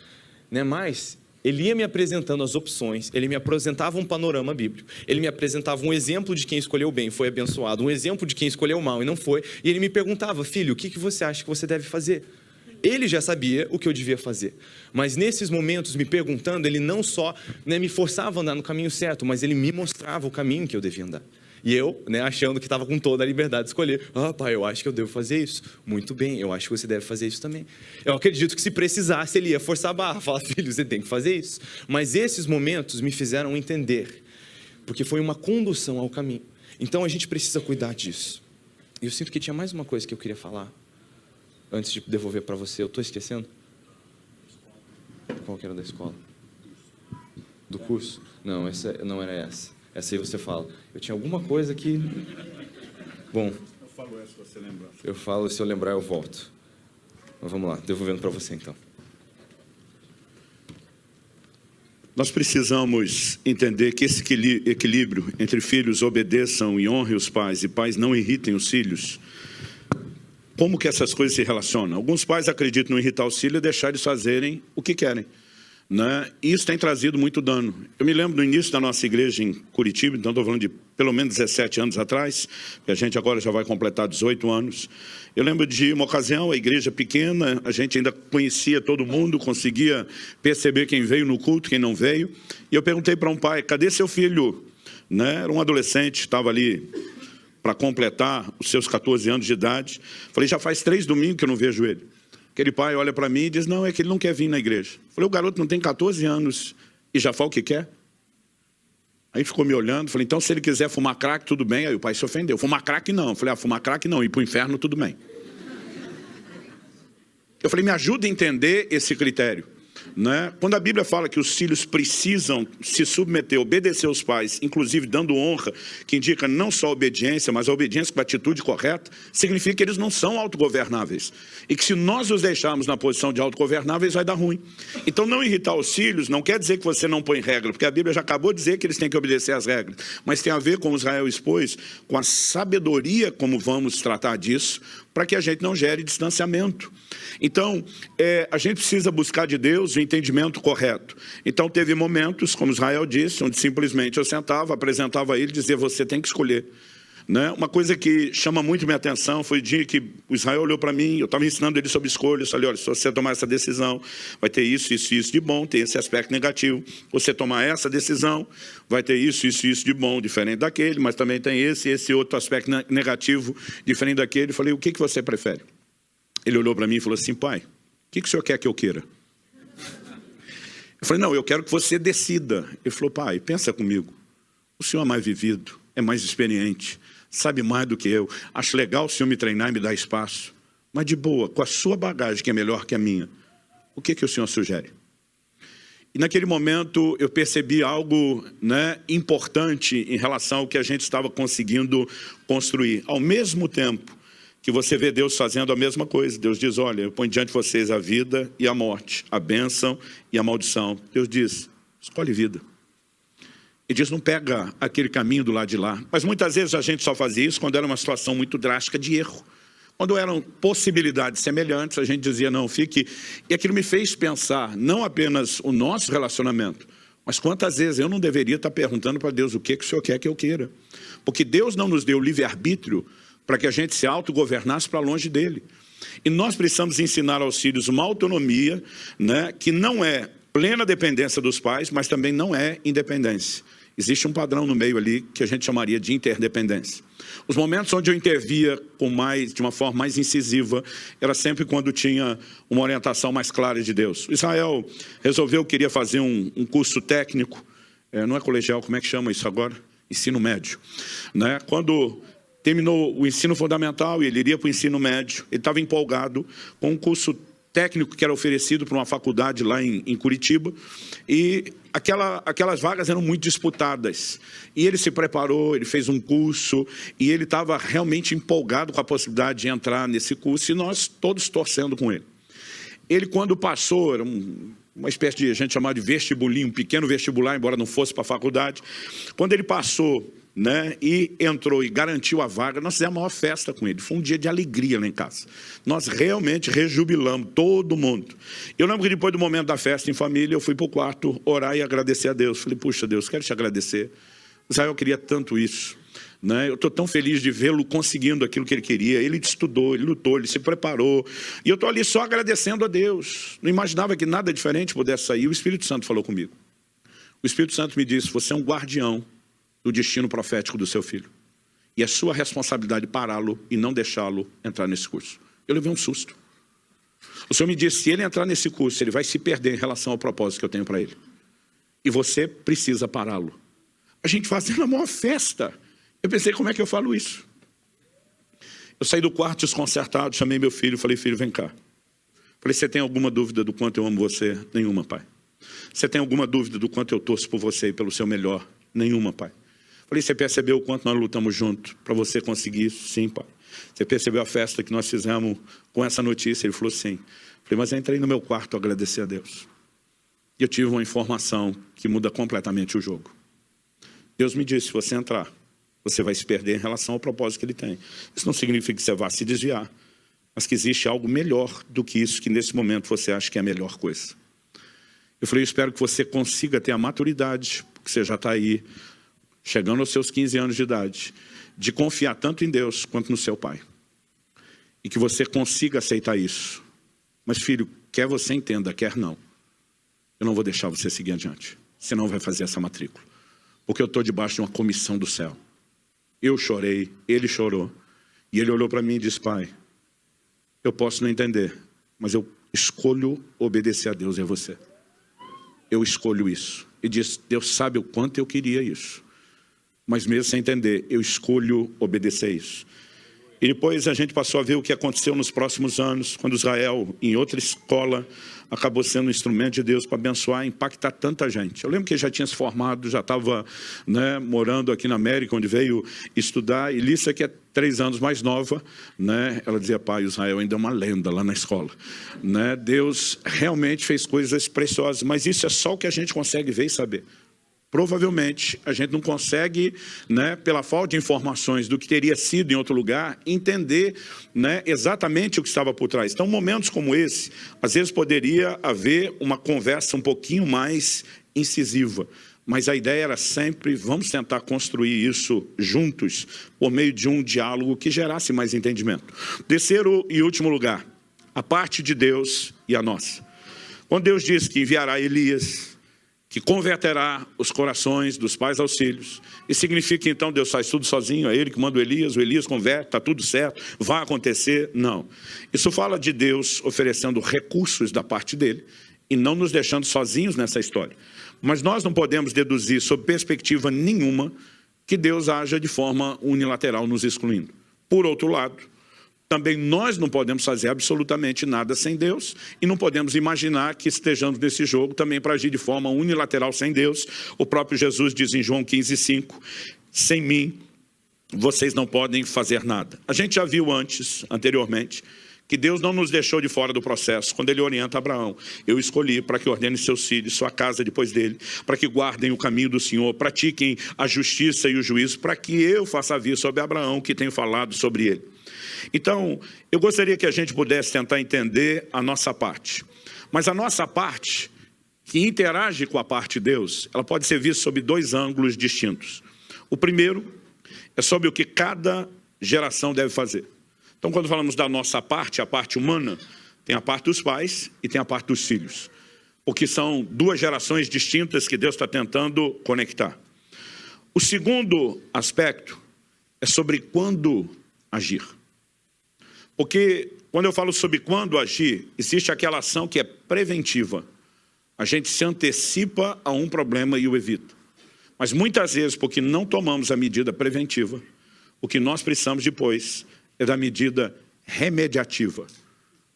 né? Mas ele ia me apresentando as opções, ele me apresentava um panorama bíblico, ele me apresentava um exemplo de quem escolheu bem e foi abençoado, um exemplo de quem escolheu mal e não foi, e ele me perguntava, filho, o que você acha que você deve fazer? Ele já sabia o que eu devia fazer, mas nesses momentos, me perguntando, ele não só, né, me forçava a andar no caminho certo, mas ele me mostrava o caminho que eu devia andar. E eu, né, achando que estava com toda a liberdade de escolher. Pai, eu acho que eu devo fazer isso. Muito bem, eu acho que você deve fazer isso também. Eu acredito que se precisasse, ele ia forçar a barra. Falar, filho, você tem que fazer isso. Mas esses momentos me fizeram entender. Porque foi uma condução ao caminho. Então a gente precisa cuidar disso. E eu sinto que tinha mais uma coisa que eu queria falar. Antes de devolver para você. Eu estou esquecendo? Qual que era da escola? Do curso? Não, essa não era essa. Essa aí você fala. Eu tinha alguma coisa que... Bom. Eu falo essa se você lembrar. Eu falo, se eu lembrar eu volto. Mas vamos lá, devolvendo para você então. Nós precisamos entender que esse equilíbrio entre filhos obedeçam e honrem os pais e pais não irritem os filhos. Como que essas coisas se relacionam? Alguns pais acreditam em irritar os filhos e deixar eles fazerem o que querem, né? Isso tem trazido muito dano. Eu me lembro do início da nossa igreja em Curitiba, então estou falando de pelo menos 17 anos atrás, porque a gente agora já vai completar 18 anos. Eu lembro de uma ocasião, a igreja pequena, a gente ainda conhecia todo mundo, conseguia perceber quem veio no culto, quem não veio. E eu perguntei para um pai, cadê seu filho? Né? Era um adolescente, estava ali para completar os seus 14 anos de idade. Falei, já faz 3 domingos que eu não vejo ele. Aquele pai olha para mim e diz, não, é que ele não quer vir na igreja. Falei, o garoto não tem 14 anos e já fala o que quer? Aí ficou me olhando, falei, então se ele quiser fumar crack, tudo bem. Aí o pai se ofendeu, fumar crack não. Falei, fumar crack não, ir para o inferno, tudo bem. Eu falei, me ajuda a entender esse critério. Né? Quando a Bíblia fala que os filhos precisam se submeter, obedecer aos pais, inclusive dando honra, que indica não só a obediência, mas a obediência com a atitude correta, significa que eles não são autogovernáveis. E que se nós os deixarmos na posição de autogovernáveis, vai dar ruim. Então não irritar os filhos não quer dizer que você não põe regra, porque a Bíblia já acabou de dizer que eles têm que obedecer às regras. Mas tem a ver, como Israel expôs, com a sabedoria como vamos tratar disso, para que a gente não gere distanciamento. Então, a gente precisa buscar de Deus o entendimento correto. Então, teve momentos, como Israel disse, onde simplesmente eu sentava, apresentava a ele e dizia, você tem que escolher. Né? Uma coisa que chama muito minha atenção foi o dia que o Israel olhou para mim, eu estava ensinando ele sobre escolha, eu falei, olha, se você tomar essa decisão, vai ter isso, isso e isso de bom, tem esse aspecto negativo. Você tomar essa decisão, vai ter isso, isso e isso de bom, diferente daquele, mas também tem esse outro aspecto negativo, diferente daquele. Eu falei, o que você prefere? Ele olhou para mim e falou assim, pai, o que o senhor quer que eu queira? Eu falei, não, eu quero que você decida. Ele falou, pai, pensa comigo, o senhor é mais vivido, é mais experiente, sabe mais do que eu, acho legal o senhor me treinar e me dar espaço, mas de boa, com a sua bagagem que é melhor que a minha, o que o senhor sugere? E naquele momento eu percebi algo, né, importante em relação ao que a gente estava conseguindo construir. Ao mesmo tempo que você vê Deus fazendo a mesma coisa. Deus diz, olha, eu ponho diante de vocês a vida e a morte, a bênção e a maldição. Deus diz, escolhe vida. E diz, não pega aquele caminho do lado de lá. Mas muitas vezes a gente só fazia isso quando era uma situação muito drástica de erro. Quando eram possibilidades semelhantes, a gente dizia, não, fique. E aquilo me fez pensar, não apenas o nosso relacionamento, mas quantas vezes eu não deveria estar perguntando para Deus o que o Senhor quer que eu queira. Porque Deus não nos deu livre-arbítrio para que a gente se autogovernasse para longe dele. E nós precisamos ensinar aos filhos uma autonomia, né, que não é plena dependência dos pais, mas também não é independência. Existe um padrão no meio ali que a gente chamaria de interdependência. Os momentos onde eu intervia de uma forma mais incisiva, era sempre quando tinha uma orientação mais clara de Deus. Israel resolveu que queria fazer um curso técnico, não é colegial, como é que chama isso agora? Ensino médio. Né? Quando terminou o ensino fundamental e ele iria para o ensino médio, ele estava empolgado com um curso técnico que era oferecido por uma faculdade lá em Curitiba, e aquelas vagas eram muito disputadas. E ele se preparou, ele fez um curso, e ele estava realmente empolgado com a possibilidade de entrar nesse curso, e nós todos torcendo com ele. Ele, quando passou, era uma espécie de, a gente chamava de vestibulinho, um pequeno vestibular, embora não fosse para a faculdade. Quando ele passou, né, e entrou e garantiu a vaga, nós fizemos a maior festa com ele. Foi um dia de alegria lá em casa. Nós realmente rejubilamos todo mundo. Eu lembro que depois do momento da festa em família, eu fui para o quarto orar e agradecer a Deus. Falei, puxa Deus, quero te agradecer. Israel queria tanto isso. Né? Eu estou tão feliz de vê-lo conseguindo aquilo que ele queria. Ele estudou, ele lutou, ele se preparou. E eu estou ali só agradecendo a Deus. Não imaginava que nada diferente pudesse sair. O Espírito Santo falou comigo. O Espírito Santo me disse, você é um guardião do destino profético do seu filho. E é sua responsabilidade pará-lo e não deixá-lo entrar nesse curso. Eu levei um susto. O Senhor me disse, se ele entrar nesse curso, ele vai se perder em relação ao propósito que eu tenho para ele. E você precisa pará-lo. A gente fazendo a maior festa. Eu pensei, como é que eu falo isso? Eu saí do quarto desconcertado, chamei meu filho, falei, filho, vem cá. Falei, você tem alguma dúvida do quanto eu amo você? Nenhuma, pai. Você tem alguma dúvida do quanto eu torço por você e pelo seu melhor? Nenhuma, pai. Falei, você percebeu o quanto nós lutamos juntos para você conseguir isso? Sim, pai. Você percebeu a festa que nós fizemos com essa notícia? Ele falou, sim. Falei, mas eu entrei no meu quarto agradecer a Deus. E eu tive uma informação que muda completamente o jogo. Deus me disse, se você entrar, você vai se perder em relação ao propósito que ele tem. Isso não significa que você vá se desviar, mas que existe algo melhor do que isso, que nesse momento você acha que é a melhor coisa. Eu falei, eu espero que você consiga ter a maturidade, porque você já está aí, chegando aos seus 15 anos de idade, de confiar tanto em Deus quanto no seu pai. E que você consiga aceitar isso. Mas, filho, quer você entenda, quer não. Eu não vou deixar você seguir adiante. Você não vai fazer essa matrícula. Porque eu estou debaixo de uma comissão do céu. Eu chorei, ele chorou. E ele olhou para mim e disse, pai, eu posso não entender, mas eu escolho obedecer a Deus e a você. Eu escolho isso. E disse, Deus sabe o quanto eu queria isso. Mas mesmo sem entender, eu escolho obedecer isso. E depois a gente passou a ver o que aconteceu nos próximos anos, quando Israel, em outra escola, acabou sendo um instrumento de Deus para abençoar e impactar tanta gente. Eu lembro que ele já tinha se formado, já estava, né, morando aqui na América, onde veio estudar. E Lícia, que é 3 anos mais nova, né, ela dizia, pai, Israel ainda é uma lenda lá na escola. Né? Deus realmente fez coisas preciosas, mas isso é só o que a gente consegue ver e saber. Provavelmente, a gente não consegue, né, pela falta de informações do que teria sido em outro lugar, entender, né, exatamente o que estava por trás. Então, momentos como esse, às vezes poderia haver uma conversa um pouquinho mais incisiva. Mas a ideia era sempre, vamos tentar construir isso juntos, por meio de um diálogo que gerasse mais entendimento. Terceiro e último lugar, a parte de Deus e a nossa. Quando Deus diz que enviará Elias, que converterá os corações dos pais aos filhos. Isso significa que então Deus faz tudo sozinho, é Ele que manda o Elias converte, está tudo certo, vai acontecer? Não. Isso fala de Deus oferecendo recursos da parte dEle e não nos deixando sozinhos nessa história. Mas nós não podemos deduzir, sob perspectiva nenhuma, que Deus haja de forma unilateral nos excluindo. Por outro lado, também nós não podemos fazer absolutamente nada sem Deus e não podemos imaginar que estejamos nesse jogo também para agir de forma unilateral sem Deus. O próprio Jesus diz em João 15:5, sem mim vocês não podem fazer nada. A gente já viu anteriormente, que Deus não nos deixou de fora do processo, quando ele orienta Abraão. Eu escolhi para que ordene seus filhos, sua casa depois dele, para que guardem o caminho do Senhor, pratiquem a justiça e o juízo, para que eu faça vir sobre Abraão, que tenho falado sobre ele. Então, eu gostaria que a gente pudesse tentar entender a nossa parte. Mas a nossa parte, que interage com a parte de Deus, ela pode ser vista sob dois ângulos distintos. O primeiro é sobre o que cada geração deve fazer. Então, quando falamos da nossa parte, a parte humana, tem a parte dos pais e tem a parte dos filhos. Porque são duas gerações distintas que Deus está tentando conectar. O segundo aspecto é sobre quando agir. Porque quando eu falo sobre quando agir, existe aquela ação que é preventiva. A gente se antecipa a um problema e o evita. Mas muitas vezes, porque não tomamos a medida preventiva, o que nós precisamos depois é da medida remediativa.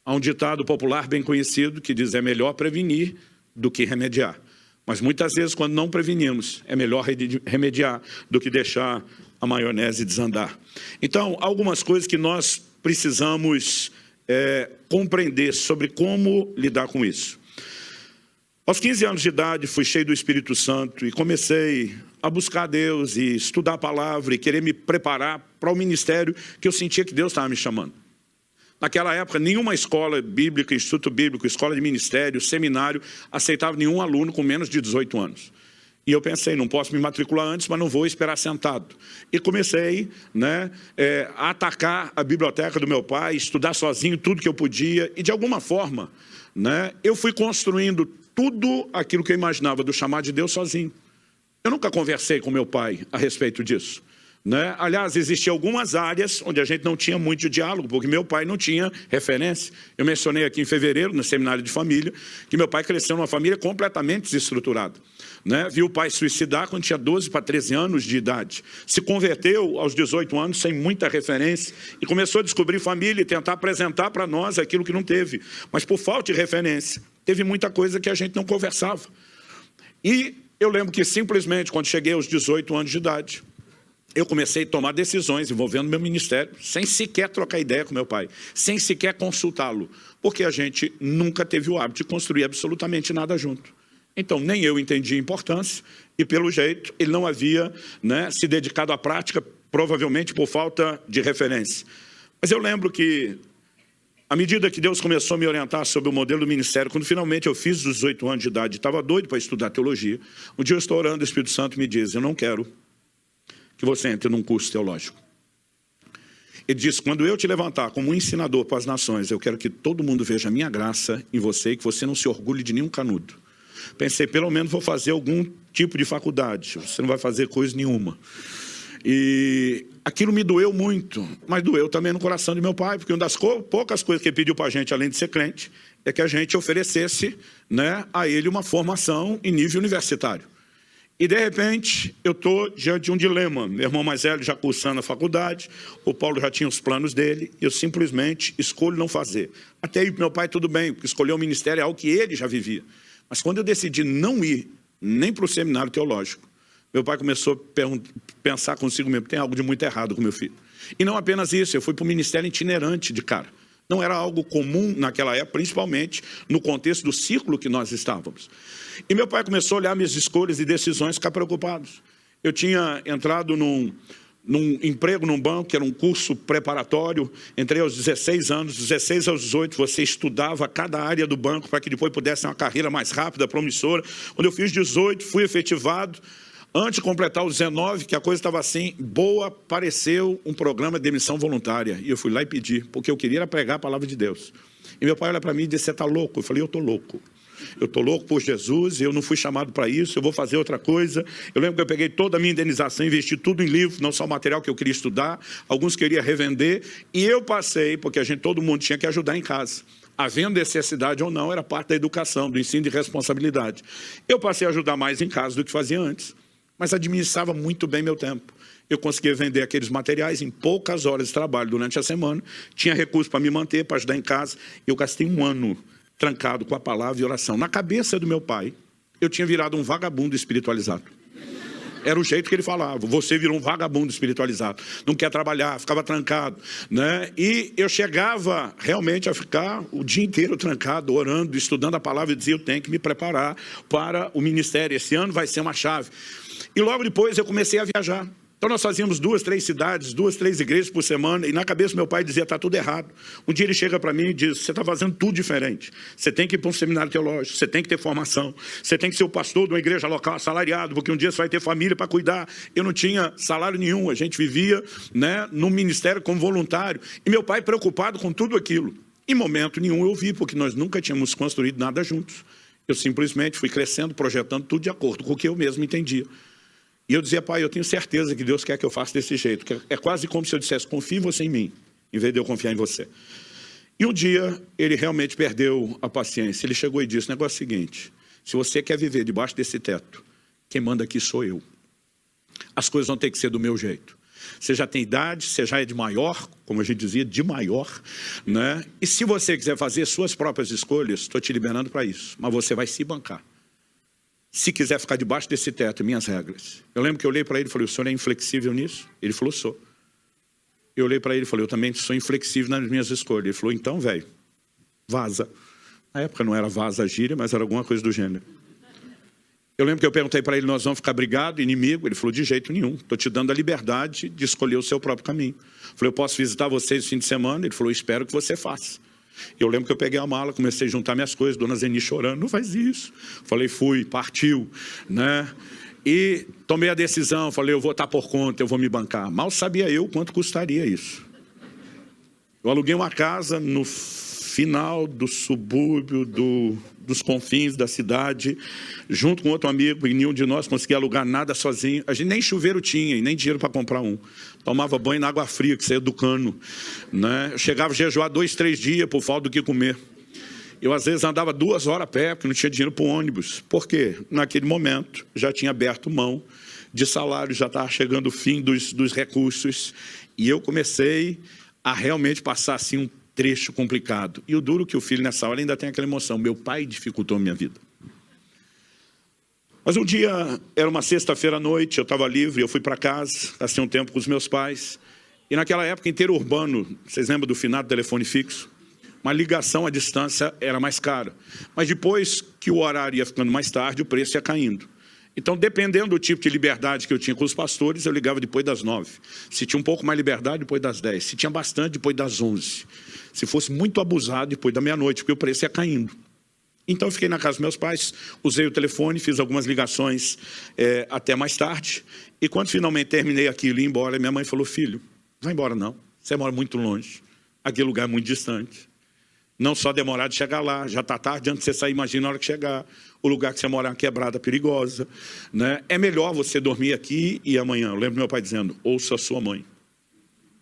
Há um ditado popular bem conhecido que diz: é melhor prevenir do que remediar. Mas muitas vezes, quando não prevenimos, é melhor remediar do que deixar a maionese desandar. Então, há algumas coisas que nós precisamos compreender sobre como lidar com isso. Aos 15 anos de idade, fui cheio do Espírito Santo e comecei a buscar Deus e estudar a palavra e querer me preparar para o ministério que eu sentia que Deus estava me chamando. Naquela época, nenhuma escola bíblica, instituto bíblico, escola de ministério, seminário, aceitava nenhum aluno com menos de 18 anos. E eu pensei, não posso me matricular antes, mas não vou esperar sentado. E comecei a atacar a biblioteca do meu pai, estudar sozinho tudo que eu podia. E de alguma forma, eu fui construindo tudo aquilo que eu imaginava do chamado de Deus sozinho. Eu nunca conversei com meu pai a respeito disso. Aliás, existiam algumas áreas onde a gente não tinha muito diálogo, porque meu pai não tinha referência. Eu mencionei aqui em fevereiro, no seminário de família, que meu pai cresceu numa família completamente desestruturada. Viu o pai suicidar quando tinha 12 para 13 anos de idade. Se converteu aos 18 anos sem muita referência e começou a descobrir família e tentar apresentar para nós aquilo que não teve. Mas por falta de referência, teve muita coisa que a gente não conversava. E eu lembro que simplesmente, quando cheguei aos 18 anos de idade, eu comecei a tomar decisões envolvendo meu ministério, sem sequer trocar ideia com meu pai, sem sequer consultá-lo, porque a gente nunca teve o hábito de construir absolutamente nada junto. Então, nem eu entendi a importância, e pelo jeito, ele não havia se dedicado à prática, provavelmente por falta de referência. Mas eu lembro que, à medida que Deus começou a me orientar sobre o modelo do ministério, quando finalmente eu fiz os 18 anos de idade, estava doido para estudar teologia, um dia eu estou orando, o Espírito Santo me diz: eu não quero que você entre num curso teológico. Ele disse: quando eu te levantar como um ensinador para as nações, eu quero que todo mundo veja a minha graça em você e que você não se orgulhe de nenhum canudo. Pensei, pelo menos vou fazer algum tipo de faculdade, você não vai fazer coisa nenhuma. E aquilo me doeu muito, mas doeu também no coração de meu pai, porque uma das poucas coisas que ele pediu para a gente, além de ser crente, é que a gente oferecesse a ele uma formação em nível universitário. E, de repente, eu estou diante de um dilema. Meu irmão mais velho já cursando a faculdade, o Paulo já tinha os planos dele, e eu simplesmente escolho não fazer. Até aí, meu pai, tudo bem, porque escolher o ministério é algo que ele já vivia. Mas quando eu decidi não ir nem para o seminário teológico, meu pai começou a pensar consigo mesmo: tem algo de muito errado com meu filho. E não apenas isso, eu fui para o ministério itinerante de cara. Não era algo comum naquela época, principalmente no contexto do círculo que nós estávamos. E meu pai começou a olhar minhas escolhas e decisões e ficar preocupado. Eu tinha entrado num emprego num banco, que era um curso preparatório, entrei aos 16 anos, 16 aos 18, você estudava cada área do banco para que depois pudesse ter uma carreira mais rápida, promissora. Quando eu fiz 18, fui efetivado. Antes de completar os 19, que a coisa estava assim, boa, apareceu um programa de demissão voluntária. E eu fui lá e pedi, porque eu queria pregar a palavra de Deus. E meu pai olha para mim e disse: você está louco? Eu falei: eu estou louco. Eu estou louco por Jesus, eu não fui chamado para isso, eu vou fazer outra coisa. Eu lembro que eu peguei toda a minha indenização, investi tudo em livro, não só o material que eu queria estudar, alguns queria revender. E eu passei, porque todo mundo tinha que ajudar em casa. Havendo necessidade ou não, era parte da educação, do ensino de responsabilidade. Eu passei a ajudar mais em casa do que fazia antes, mas administrava muito bem meu tempo. Eu conseguia vender aqueles materiais em poucas horas de trabalho durante a semana, tinha recursos para me manter, para ajudar em casa. Eu gastei um ano trancado com a palavra e oração. Na cabeça do meu pai, eu tinha virado um vagabundo espiritualizado. Era o jeito que ele falava. Você virou um vagabundo espiritualizado. Não quer trabalhar, ficava trancado, né? E eu chegava realmente a ficar o dia inteiro trancado, orando, estudando a palavra e dizia, eu tenho que me preparar para o ministério. Esse ano vai ser uma chave. E logo depois eu comecei a viajar. Então nós fazíamos 2, 3 cidades, 2, 3 igrejas por semana, e na cabeça do meu pai dizia, está tudo errado. Um dia ele chega para mim e diz, você está fazendo tudo diferente. Você tem que ir para um seminário teológico, você tem que ter formação, você tem que ser o pastor de uma igreja local assalariado, porque um dia você vai ter família para cuidar. Eu não tinha salário nenhum, a gente vivia, né, no ministério como voluntário. E meu pai preocupado com tudo aquilo. Em momento nenhum eu vi, porque nós nunca tínhamos construído nada juntos. Eu simplesmente fui crescendo, projetando tudo de acordo com o que eu mesmo entendia. E eu dizia, pai, eu tenho certeza que Deus quer que eu faça desse jeito. É quase como se eu dissesse, confie você em mim, em vez de eu confiar em você. E um dia, ele realmente perdeu a paciência. Ele chegou e disse, o negócio é o seguinte, se você quer viver debaixo desse teto, quem manda aqui sou eu. As coisas vão ter que ser do meu jeito. Você já tem idade, você já é de maior, como a gente dizia, de maior, né? E se você quiser fazer suas próprias escolhas, estou te liberando para isso, mas você vai se bancar. Se quiser ficar debaixo desse teto, minhas regras. Eu lembro que eu olhei para ele e falei, o senhor é inflexível nisso? Ele falou, sou. Eu olhei para ele e falei, eu também sou inflexível nas minhas escolhas. Ele falou, então, velho, vaza. Na época não era vaza gíria, mas era alguma coisa do gênero. Eu lembro que eu perguntei para ele, nós vamos ficar brigados, inimigo? Ele falou, de jeito nenhum. Estou te dando a liberdade de escolher o seu próprio caminho. Eu falei, eu posso visitar vocês no fim de semana? Ele falou, espero que você faça. Eu lembro que eu peguei a mala, comecei a juntar minhas coisas, dona Zeni chorando, não faz isso. Falei, fui, partiu, né? E tomei a decisão, falei, eu vou estar por conta, eu vou me bancar. Mal sabia eu quanto custaria isso. Eu aluguei uma casa no final do subúrbio, dos confins da cidade, junto com outro amigo, e nenhum de nós conseguia alugar nada sozinho. A gente nem chuveiro tinha, e nem dinheiro para comprar um. Tomava banho na água fria, que saía do cano, né? Eu chegava a jejuar 2, 3 dias por falta do que comer. Eu, às vezes, andava 2 horas a pé, porque não tinha dinheiro para o ônibus. Por quê? Naquele momento, já tinha aberto mão de salário, já estava chegando o fim dos recursos, e eu comecei a realmente passar, assim, um trecho complicado. E o duro que o filho, nessa hora, ainda tem aquela emoção. Meu pai dificultou a minha vida. Mas um dia, era uma sexta-feira à noite, eu estava livre, eu fui para casa, passei um tempo com os meus pais. E naquela época, interurbano, vocês lembram do finado telefone fixo? Uma ligação à distância era mais cara. Mas depois que o horário ia ficando mais tarde, o preço ia caindo. Então, dependendo do tipo de liberdade que eu tinha com os pastores, eu ligava depois das 9. Se tinha um pouco mais liberdade, depois das 10. Se tinha bastante, depois das 11. Se fosse muito abusado, depois da meia-noite, porque o preço ia caindo. Então, eu fiquei na casa dos meus pais, usei o telefone, fiz algumas ligações até mais tarde. E quando finalmente terminei aquilo e ia embora, minha mãe falou, filho, não vai embora não, você mora muito longe, aquele lugar é muito distante. Não só demorar de chegar lá, já está tarde, antes de você sair, imagina a hora que chegar. O lugar que você mora é uma quebrada perigosa, né? É melhor você dormir aqui e amanhã. Eu lembro meu pai dizendo, ouça a sua mãe.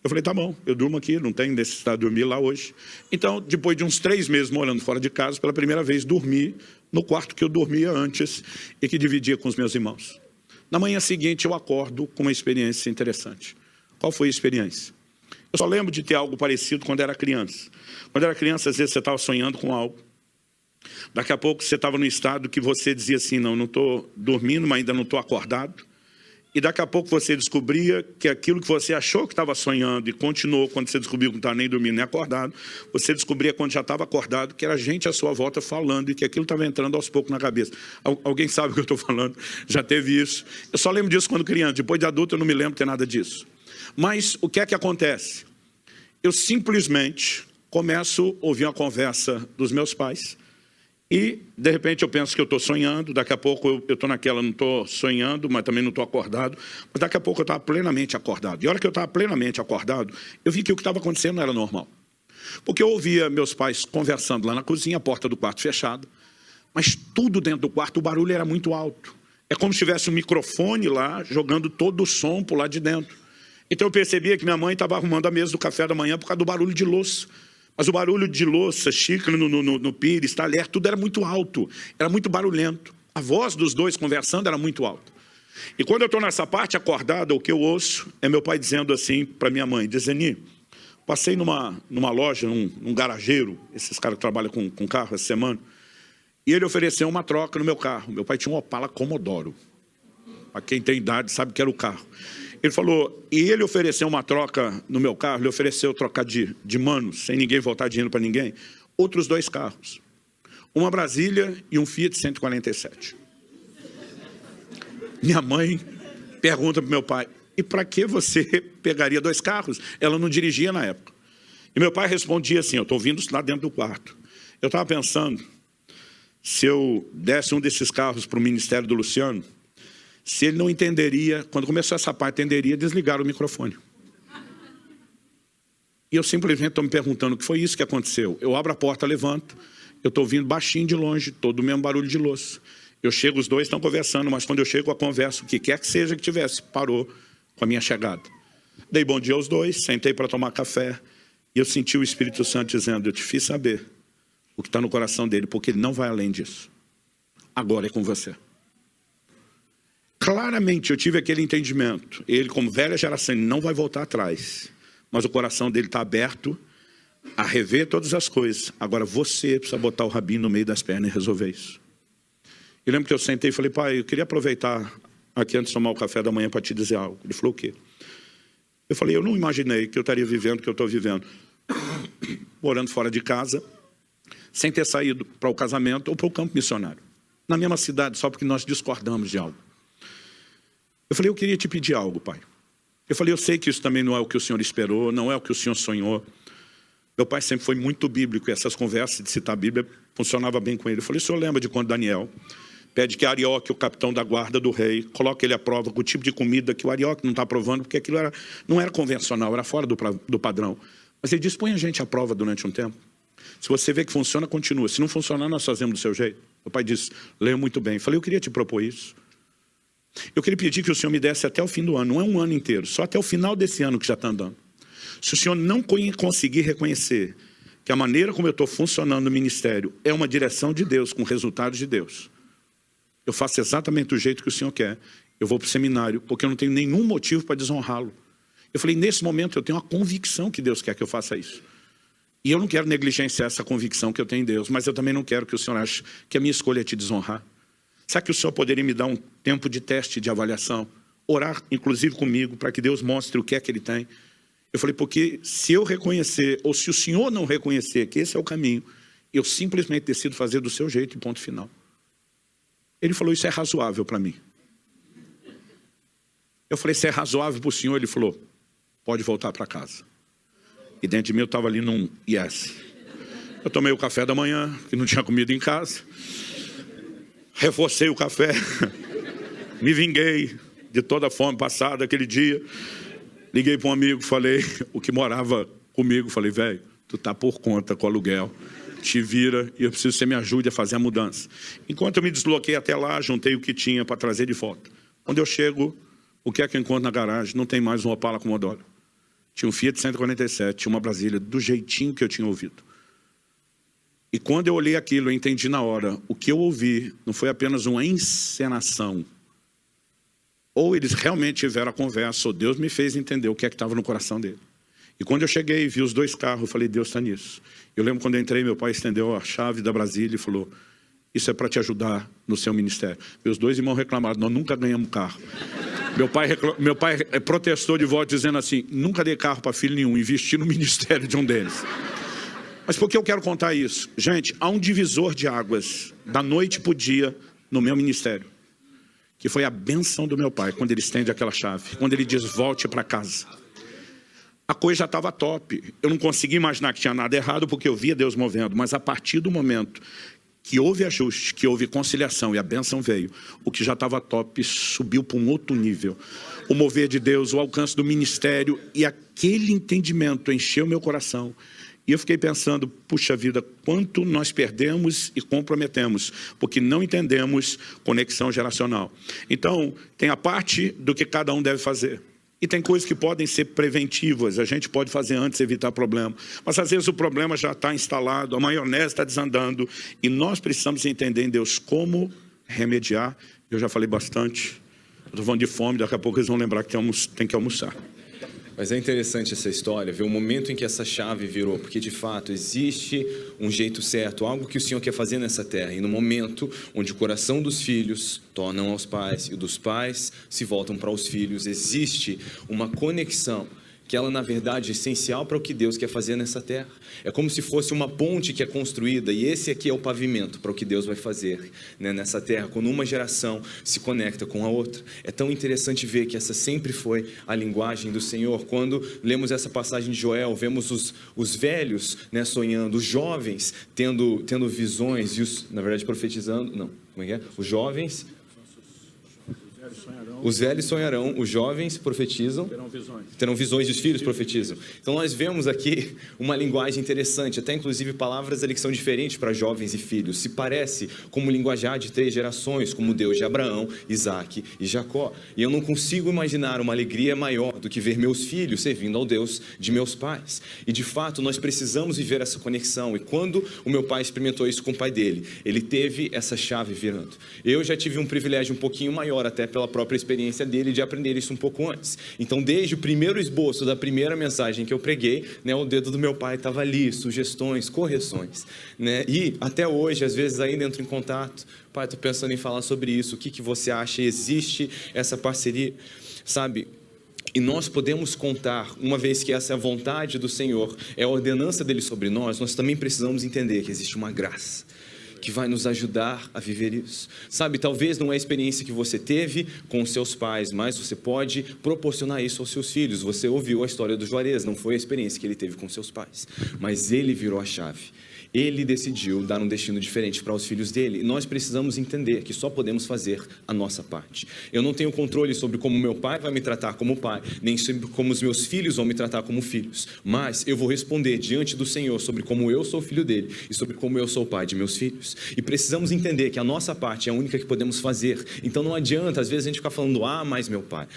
Eu falei, tá bom, eu durmo aqui, não tenho necessidade de dormir lá hoje. Então, depois de uns 3 meses morando fora de casa, pela primeira vez dormi no quarto que eu dormia antes e que dividia com os meus irmãos. Na manhã seguinte, eu acordo com uma experiência interessante. Qual foi a experiência? Eu só lembro de ter algo parecido quando era criança. Quando era criança, às vezes você estava sonhando com algo. Daqui a pouco você estava num estado que você dizia assim, não estou dormindo, mas ainda não estou acordado. E daqui a pouco você descobria que aquilo que você achou que estava sonhando e continuou quando você descobriu que não estava nem dormindo nem acordado, você descobria quando já estava acordado que era gente à sua volta falando e que aquilo estava entrando aos poucos na cabeça. Alguém sabe o que eu estou falando? Já teve isso. Eu só lembro disso quando criança, depois de adulto eu não me lembro de ter nada disso. Mas o que é que acontece? Eu simplesmente começo a ouvir uma conversa dos meus pais e, de repente, eu penso que eu estou sonhando, daqui a pouco eu estou naquela, não estou sonhando, mas também não estou acordado, mas daqui a pouco eu estava plenamente acordado. E a hora que eu estava plenamente acordado, eu vi que o que estava acontecendo não era normal. Porque eu ouvia meus pais conversando lá na cozinha, a porta do quarto fechada, mas tudo dentro do quarto, o barulho era muito alto. É como se tivesse um microfone lá, jogando todo o som por lá de dentro. Então eu percebia que minha mãe estava arrumando a mesa do café da manhã por causa do barulho de louça. Mas o barulho de louça, xícara no pires, talher, tudo era muito alto, era muito barulhento. A voz dos dois conversando era muito alta. E quando eu estou nessa parte acordada, o que eu ouço é meu pai dizendo assim para minha mãe, Zeni, passei numa loja, num garageiro, esses caras que trabalham com carro essa semana, e ele ofereceu uma troca no meu carro. Meu pai tinha um Opala Commodoro. Para quem tem idade sabe que era o carro. Ele falou, e ele ofereceu uma troca no meu carro, ele ofereceu trocar de mano, sem ninguém voltar dinheiro para ninguém, outros 2 carros. Uma Brasília e um Fiat 147. Minha mãe pergunta para meu pai, e para que você pegaria 2 carros? Ela não dirigia na época. E meu pai respondia assim, eu estou ouvindo isso lá dentro do quarto. Eu estava pensando, se eu desse um desses carros para o ministério do Luciano, se ele não entenderia, quando começou essa parte, entenderia desligar o microfone. E eu simplesmente estou me perguntando o que foi isso que aconteceu. Eu abro a porta, levanto, eu estou ouvindo baixinho de longe, todo o mesmo barulho de louça. Eu chego, os 2 estão conversando, mas quando eu chego a conversa, o que quer que seja que tivesse, parou com a minha chegada. Dei bom dia aos 2, sentei para tomar café, e eu senti o Espírito Santo dizendo, eu te fiz saber o que está no coração dele, porque ele não vai além disso. Agora é com você. Claramente eu tive aquele entendimento. Ele, como velha geração, ele não vai voltar atrás. Mas o coração dele está aberto a rever todas as coisas. Agora você precisa botar o rabinho no meio das pernas e resolver isso. Eu lembro que eu sentei e falei, pai, eu queria aproveitar aqui antes de tomar o café da manhã para te dizer algo. Ele falou, o quê? Eu falei, eu não imaginei que eu estaria vivendo o que eu estou vivendo. Morando fora de casa, sem ter saído para o casamento ou para o campo missionário. Na mesma cidade, só porque nós discordamos de algo. Eu falei, eu queria te pedir algo, pai. Eu falei, eu sei que isso também não é o que o senhor esperou, não é o que o senhor sonhou. Meu pai sempre foi muito bíblico e essas conversas de citar a Bíblia funcionava bem com ele. Eu falei, o senhor lembra de quando Daniel pede que Arioque, o capitão da guarda do rei, coloque ele à prova com o tipo de comida que o Arioque não está provando, porque aquilo não era convencional, era fora do padrão. Mas ele disse, põe a gente à prova durante um tempo. Se você vê que funciona, continua. Se não funcionar, nós fazemos do seu jeito. Meu pai disse, leia muito bem. Eu falei, eu queria te propor isso. Eu queria pedir que o senhor me desse até o fim do ano, não é um ano inteiro, só até o final desse ano que já está andando. Se o senhor não conseguir reconhecer que a maneira como eu estou funcionando no ministério é uma direção de Deus, com resultados de Deus, eu faço exatamente do jeito que o senhor quer, eu vou para o seminário, porque eu não tenho nenhum motivo para desonrá-lo. Eu falei, nesse momento eu tenho uma convicção que Deus quer que eu faça isso. E eu não quero negligenciar essa convicção que eu tenho em Deus, mas eu também não quero que o senhor ache que a minha escolha é te desonrar. Será que o senhor poderia me dar um tempo de teste, de avaliação? Orar, inclusive comigo, para que Deus mostre o que é que ele tem. Eu falei, porque se eu reconhecer, ou se o senhor não reconhecer que esse é o caminho, eu simplesmente decido fazer do seu jeito e ponto final. Ele falou, isso é razoável para mim. Eu falei, se é razoável para o senhor, ele falou, pode voltar para casa. E dentro de mim eu estava ali num yes. Eu tomei o café da manhã, que não tinha comida em casa. Reforcei o café. Me vinguei de toda a fome passada aquele dia. Liguei para um amigo, falei, o que morava comigo, falei, velho, tu tá por conta com o aluguel. Te vira e eu preciso que você me ajude a fazer a mudança. Enquanto eu me desloquei até lá, juntei o que tinha para trazer de volta. Quando eu chego, o que é que eu encontro na garagem? Não tem mais um Opala Commodore. Tinha um Fiat 147, tinha uma Brasília, do jeitinho que eu tinha ouvido. E quando eu olhei aquilo, eu entendi na hora, o que eu ouvi não foi apenas uma encenação. Ou eles realmente tiveram a conversa, ou Deus me fez entender o que é que estava no coração dele. E quando eu cheguei e vi os 2 carros, eu falei, Deus está nisso. Eu lembro quando eu entrei, meu pai estendeu a chave da Brasília e falou, isso é para te ajudar no seu ministério. Meus 2 irmãos reclamaram, nós nunca ganhamos carro. Meu pai protestou de volta dizendo assim, nunca dei carro para filho nenhum, investi no ministério de um deles. Mas por que eu quero contar isso? Gente, há um divisor de águas, da noite para o dia, no meu ministério. Que foi a bênção do meu pai, quando ele estende aquela chave. Quando ele diz, volte para casa. A coisa já estava top. Eu não conseguia imaginar que tinha nada errado, porque eu via Deus movendo. Mas a partir do momento que houve ajuste, que houve conciliação e a bênção veio, o que já estava top subiu para um outro nível. O mover de Deus, o alcance do ministério e aquele entendimento encheu meu coração. E eu fiquei pensando, puxa vida, quanto nós perdemos e comprometemos, porque não entendemos conexão geracional. Então, tem a parte do que cada um deve fazer. E tem coisas que podem ser preventivas, a gente pode fazer antes, evitar problema. Mas às vezes o problema já está instalado, a maionese está desandando, e nós precisamos entender em Deus como remediar. Eu já falei bastante, eu estou falando de fome, daqui a pouco eles vão lembrar que tem que almoçar. Mas é interessante essa história, ver o momento em que essa chave virou, porque de fato existe um jeito certo, algo que o Senhor quer fazer nessa terra, e no momento onde o coração dos filhos tornam aos pais e dos pais se voltam para os filhos, existe uma conexão que ela, na verdade, é essencial para o que Deus quer fazer nessa terra. É como se fosse uma ponte que é construída, e esse aqui é o pavimento para o que Deus vai fazer, né, nessa terra, quando uma geração se conecta com a outra. É tão interessante ver que essa sempre foi a linguagem do Senhor. Quando lemos essa passagem de Joel, vemos os velhos, né, sonhando, os jovens tendo visões, e na verdade profetizando, não, como é que é? Os jovens... Os velhos sonharão, os jovens profetizam, terão visões e os filhos profetizam. Então nós vemos aqui uma linguagem interessante, até inclusive palavras ali que são diferentes para jovens e filhos. Se parece como linguajar de 3 gerações, como o Deus de Abraão, Isaque e Jacó. E eu não consigo imaginar uma alegria maior do que ver meus filhos servindo ao Deus de meus pais. E de fato nós precisamos viver essa conexão. E quando o meu pai experimentou isso com o pai dele, ele teve essa chave virando. Eu já tive um privilégio um pouquinho maior, até pela própria experiência dele, de aprender isso um pouco antes. Então, desde o primeiro esboço da primeira mensagem que eu preguei, né, o dedo do meu pai estava ali, sugestões, correções, né? E até hoje, às vezes ainda entro em contato, pai, estou pensando em falar sobre isso, o que você acha? Existe essa parceria, sabe? E nós podemos contar, uma vez que essa é a vontade do Senhor, é a ordenança dele sobre nós também precisamos entender que existe uma graça que vai nos ajudar a viver isso. Sabe, talvez não é a experiência que você teve com os seus pais, mas você pode proporcionar isso aos seus filhos. Você ouviu a história do Juarez, não foi a experiência que ele teve com seus pais, mas ele virou a chave. Ele decidiu dar um destino diferente para os filhos dele. E nós precisamos entender que só podemos fazer a nossa parte. Eu não tenho controle sobre como meu pai vai me tratar como pai, nem sobre como os meus filhos vão me tratar como filhos. Mas eu vou responder diante do Senhor sobre como eu sou filho dele e sobre como eu sou pai de meus filhos. E precisamos entender que a nossa parte é a única que podemos fazer. Então não adianta, às vezes, a gente ficar falando, mais meu pai,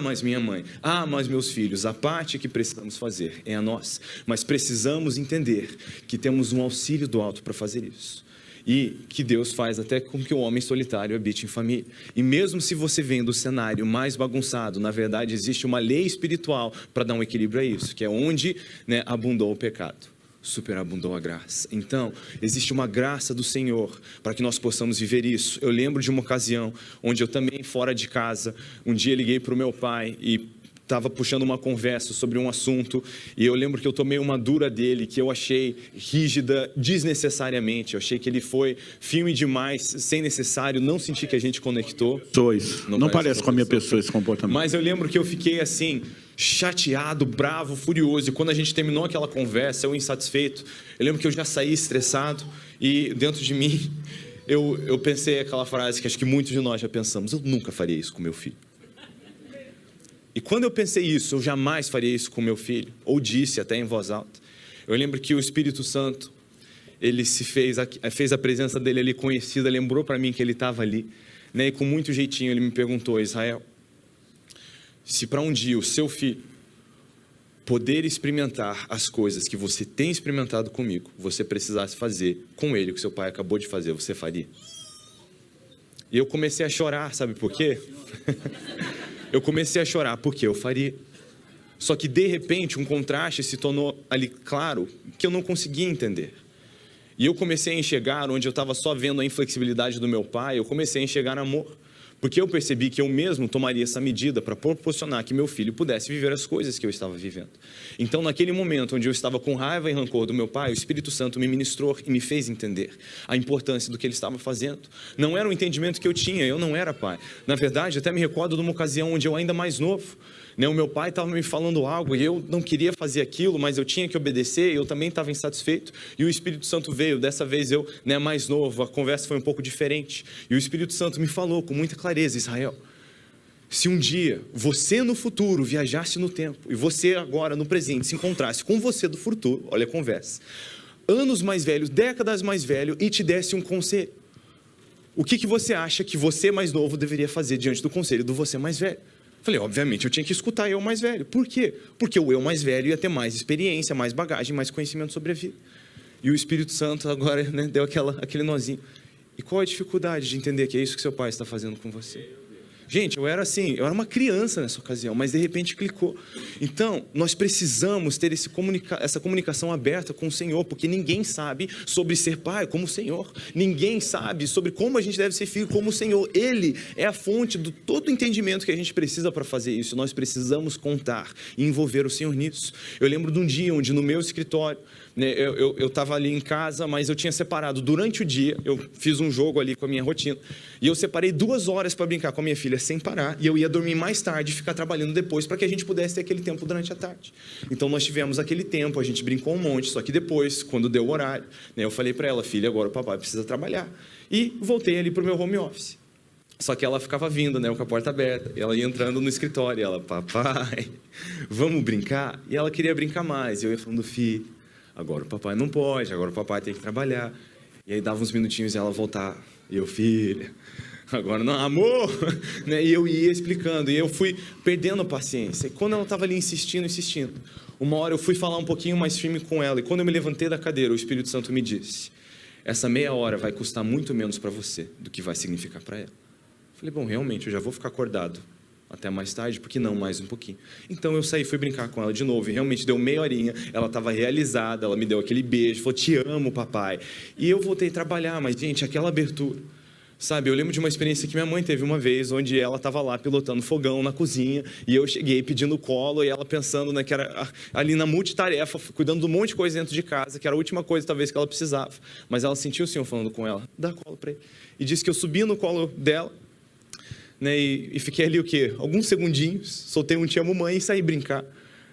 mais minha mãe, mais meus filhos. A parte que precisamos fazer é a nossa. Mas precisamos entender que temos um auxílio do alto para fazer isso. E que Deus faz até com que o homem solitário habite em família. E mesmo se você vem do cenário mais bagunçado, na verdade existe uma lei espiritual para dar um equilíbrio a isso, que é onde, né, abundou o pecado, superabundou a graça. Então, existe uma graça do Senhor para que nós possamos viver isso. Eu lembro de uma ocasião onde eu também, fora de casa, um dia liguei para o meu pai e estava puxando uma conversa sobre um assunto, e eu lembro que eu tomei uma dura dele, que eu achei rígida desnecessariamente, eu achei que ele foi firme demais, sem necessário, não senti que a gente conectou. Não parece com a minha pessoa esse comportamento. Mas eu lembro que eu fiquei assim, chateado, bravo, furioso, e quando a gente terminou aquela conversa, eu insatisfeito, eu lembro que eu já saí estressado, e dentro de mim, eu pensei aquela frase que acho que muitos de nós já pensamos, eu nunca faria isso com meu filho. E quando eu pensei isso, eu jamais faria isso com meu filho, ou disse até em voz alta. Eu lembro que o Espírito Santo, ele fez a presença dele ali conhecida, lembrou para mim que ele estava ali, né? E com muito jeitinho ele me perguntou, Israel, se para um dia o seu filho poder experimentar as coisas que você tem experimentado comigo, você precisasse fazer com ele o que seu pai acabou de fazer, você faria? E eu comecei a chorar, sabe por quê? Eu comecei a chorar porque eu faria. Só que de repente um contraste se tornou ali claro que eu não conseguia entender. E eu comecei a enxergar, onde eu estava só vendo a inflexibilidade do meu pai, eu comecei a enxergar amor. Porque eu percebi que eu mesmo tomaria essa medida para proporcionar que meu filho pudesse viver as coisas que eu estava vivendo. Então, naquele momento onde eu estava com raiva e rancor do meu pai, o Espírito Santo me ministrou e me fez entender a importância do que ele estava fazendo. Não era um entendimento que eu tinha, eu não era pai. Na verdade, até me recordo de uma ocasião onde eu ainda mais novo, né, o meu pai estava me falando algo e eu não queria fazer aquilo, mas eu tinha que obedecer, eu também estava insatisfeito. E o Espírito Santo veio, dessa vez eu, né, mais novo, a conversa foi um pouco diferente. E o Espírito Santo me falou com muita clareza, Israel, se um dia você no futuro viajasse no tempo e você agora no presente se encontrasse com você do futuro, olha a conversa, anos mais velho, décadas mais velho, e te desse um conselho, o que você acha que você mais novo deveria fazer diante do conselho do você mais velho? Falei, obviamente eu tinha que escutar eu mais velho. Por quê? Porque o eu mais velho ia ter mais experiência, mais bagagem, mais conhecimento sobre a vida. E o Espírito Santo agora, né, deu aquele nozinho. E qual a dificuldade de entender que é isso que seu pai está fazendo com você? Gente, eu era uma criança nessa ocasião, mas de repente clicou. Então, nós precisamos ter essa comunicação aberta com o Senhor, porque ninguém sabe sobre ser pai como o Senhor. Ninguém sabe sobre como a gente deve ser filho como o Senhor. Ele é a fonte de todo o entendimento que a gente precisa para fazer isso. Nós precisamos contar e envolver o Senhor nisso. Eu lembro de um dia onde no meu escritório, né, eu estava ali em casa, mas eu tinha separado durante o dia, eu fiz um jogo ali com a minha rotina, e eu separei 2 horas para brincar com a minha filha sem parar, e eu ia dormir mais tarde e ficar trabalhando depois, para que a gente pudesse ter aquele tempo durante a tarde. Então nós tivemos aquele tempo, a gente brincou um monte, só que depois, quando deu o horário, né, eu falei para ela, filha, agora o papai precisa trabalhar. E voltei ali para o meu home office. Só que ela ficava vindo, né, com a porta aberta, e ela ia entrando no escritório, e ela, papai, vamos brincar? E ela queria brincar mais, e eu ia falando, filho, agora o papai não pode, agora o papai tem que trabalhar. E aí dava uns minutinhos e ela voltava. E eu, filha, agora não, amor! Né? E eu ia explicando, e eu fui perdendo a paciência. E quando ela estava ali insistindo, uma hora eu fui falar um pouquinho mais firme com ela. E quando eu me levantei da cadeira, o Espírito Santo me disse, essa meia hora vai custar muito menos para você do que vai significar para ela. Eu falei, bom, realmente, eu já vou ficar acordado até mais tarde, porque não, mais um pouquinho. Então eu saí, fui brincar com ela de novo, e realmente deu meia horinha, ela estava realizada, ela me deu aquele beijo, falou, te amo, papai. E eu voltei a trabalhar, mas, gente, aquela abertura, sabe, eu lembro de uma experiência que minha mãe teve uma vez, onde ela estava lá pilotando fogão na cozinha, e eu cheguei pedindo colo, e ela pensando, né, que era ali na multitarefa, cuidando de um monte de coisa dentro de casa, que era a última coisa, talvez, que ela precisava. Mas ela sentiu o Senhor falando com ela, dá colo para ele. E disse que eu subi no colo dela, né, e fiquei ali alguns segundinhos, soltei um te amo mãe e saí brincar,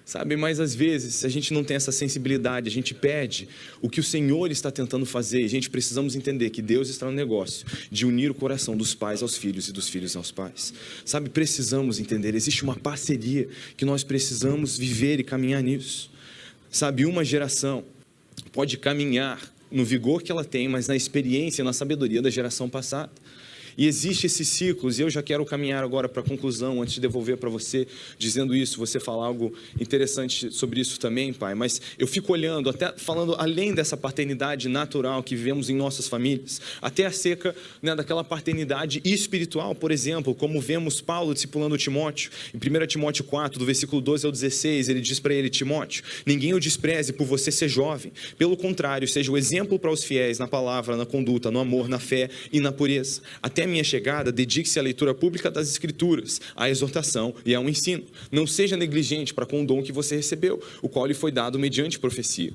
sabe? Mas às vezes a gente não tem essa sensibilidade, a gente perde o que o Senhor está tentando fazer, e a gente precisamos entender que Deus está no negócio de unir o coração dos pais aos filhos e dos filhos aos pais, sabe? Precisamos entender, existe uma parceria que nós precisamos viver e caminhar nisso, sabe? Uma geração pode caminhar no vigor que ela tem, mas na experiência, na sabedoria da geração passada. E existem esses ciclos, e eu já quero caminhar agora para a conclusão, antes de devolver para você, dizendo isso, você falar algo interessante sobre isso também, pai, mas eu fico olhando, até falando além dessa paternidade natural que vivemos em nossas famílias, até acerca, né, daquela paternidade espiritual, por exemplo, como vemos Paulo discipulando Timóteo, em 1 Timóteo 4, do versículo 12 ao 16, ele diz para ele, Timóteo, ninguém o despreze por você ser jovem, pelo contrário, seja o exemplo para os fiéis na palavra, na conduta, no amor, na fé e na pureza. Até a minha chegada, dedique-se à leitura pública das Escrituras, à exortação e ao ensino. Não seja negligente para com o dom que você recebeu, o qual lhe foi dado mediante profecia,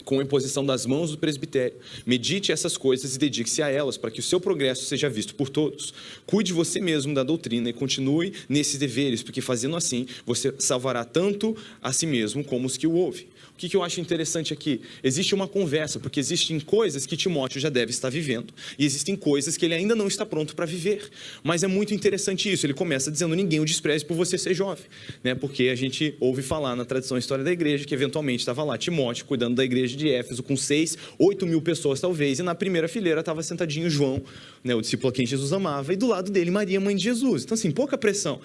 com a imposição das mãos do presbitério. Medite essas coisas e dedique-se a elas, para que o seu progresso seja visto por todos. Cuide você mesmo da doutrina e continue nesses deveres, porque fazendo assim, você salvará tanto a si mesmo como os que o ouvem. O que eu acho interessante aqui? Existe uma conversa, porque existem coisas que Timóteo já deve estar vivendo, e existem coisas que ele ainda não está pronto para viver. Mas é muito interessante isso, ele começa dizendo, ninguém o despreze por você ser jovem, né? Porque a gente ouve falar na tradição e história da igreja, que eventualmente estava lá Timóteo, cuidando da igreja de Éfeso, com 6, 8 mil pessoas talvez, e na primeira fileira estava sentadinho João, né, o discípulo a quem Jesus amava, e do lado dele Maria, mãe de Jesus. Então assim, pouca pressão.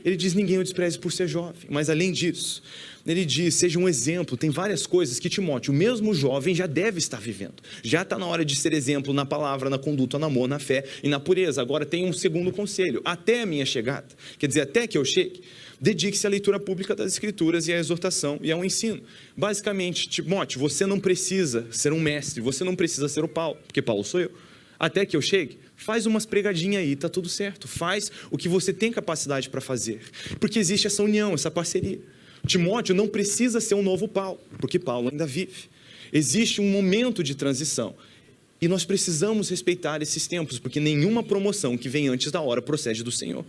Ele diz, ninguém o despreze por ser jovem, mas além disso, ele diz, seja um exemplo, tem várias coisas que Timóteo, mesmo jovem, já deve estar vivendo. Já está na hora de ser exemplo na palavra, na conduta, no amor, na fé e na pureza. Agora tem um segundo conselho, até a minha chegada, quer dizer, até que eu chegue, dedique-se à leitura pública das Escrituras e à exortação e ao ensino. Basicamente, Timóteo, você não precisa ser um mestre, você não precisa ser o Paulo, porque Paulo sou eu. Até que eu chegue, faz umas pregadinhas aí, tá tudo certo. Faz o que você tem capacidade para fazer, porque existe essa união, essa parceria. Timóteo não precisa ser um novo Paulo, porque Paulo ainda vive. Existe um momento de transição, e nós precisamos respeitar esses tempos, porque nenhuma promoção que vem antes da hora procede do Senhor.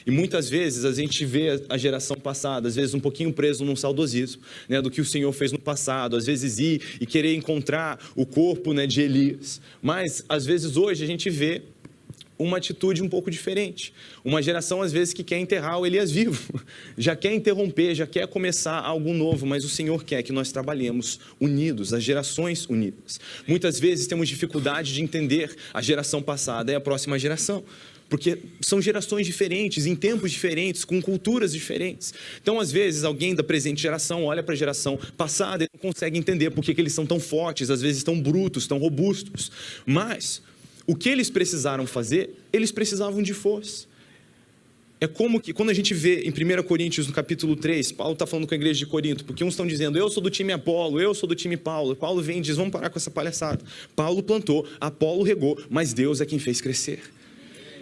E muitas vezes a gente vê a geração passada, às vezes um pouquinho preso num saudosismo, né, do que o Senhor fez no passado, às vezes ir e querer encontrar o corpo, né, de Elias. Mas às vezes hoje a gente vê uma atitude um pouco diferente. Uma geração às vezes que quer enterrar o Elias vivo, já quer interromper, já quer começar algo novo, mas o Senhor quer que nós trabalhemos unidos, as gerações unidas. Muitas vezes temos dificuldade de entender a geração passada e a próxima geração, porque são gerações diferentes, em tempos diferentes, com culturas diferentes. Então, às vezes, alguém da presente geração olha para a geração passada e não consegue entender por que eles são tão fortes, às vezes tão brutos, tão robustos. Mas o que eles precisaram fazer, eles precisavam de força. É como que, quando a gente vê em 1 Coríntios, no capítulo 3, Paulo está falando com a igreja de Corinto, porque uns estão dizendo, eu sou do time Apolo, eu sou do time Paulo. Paulo vem e diz, vamos parar com essa palhaçada. Paulo plantou, Apolo regou, mas Deus é quem fez crescer.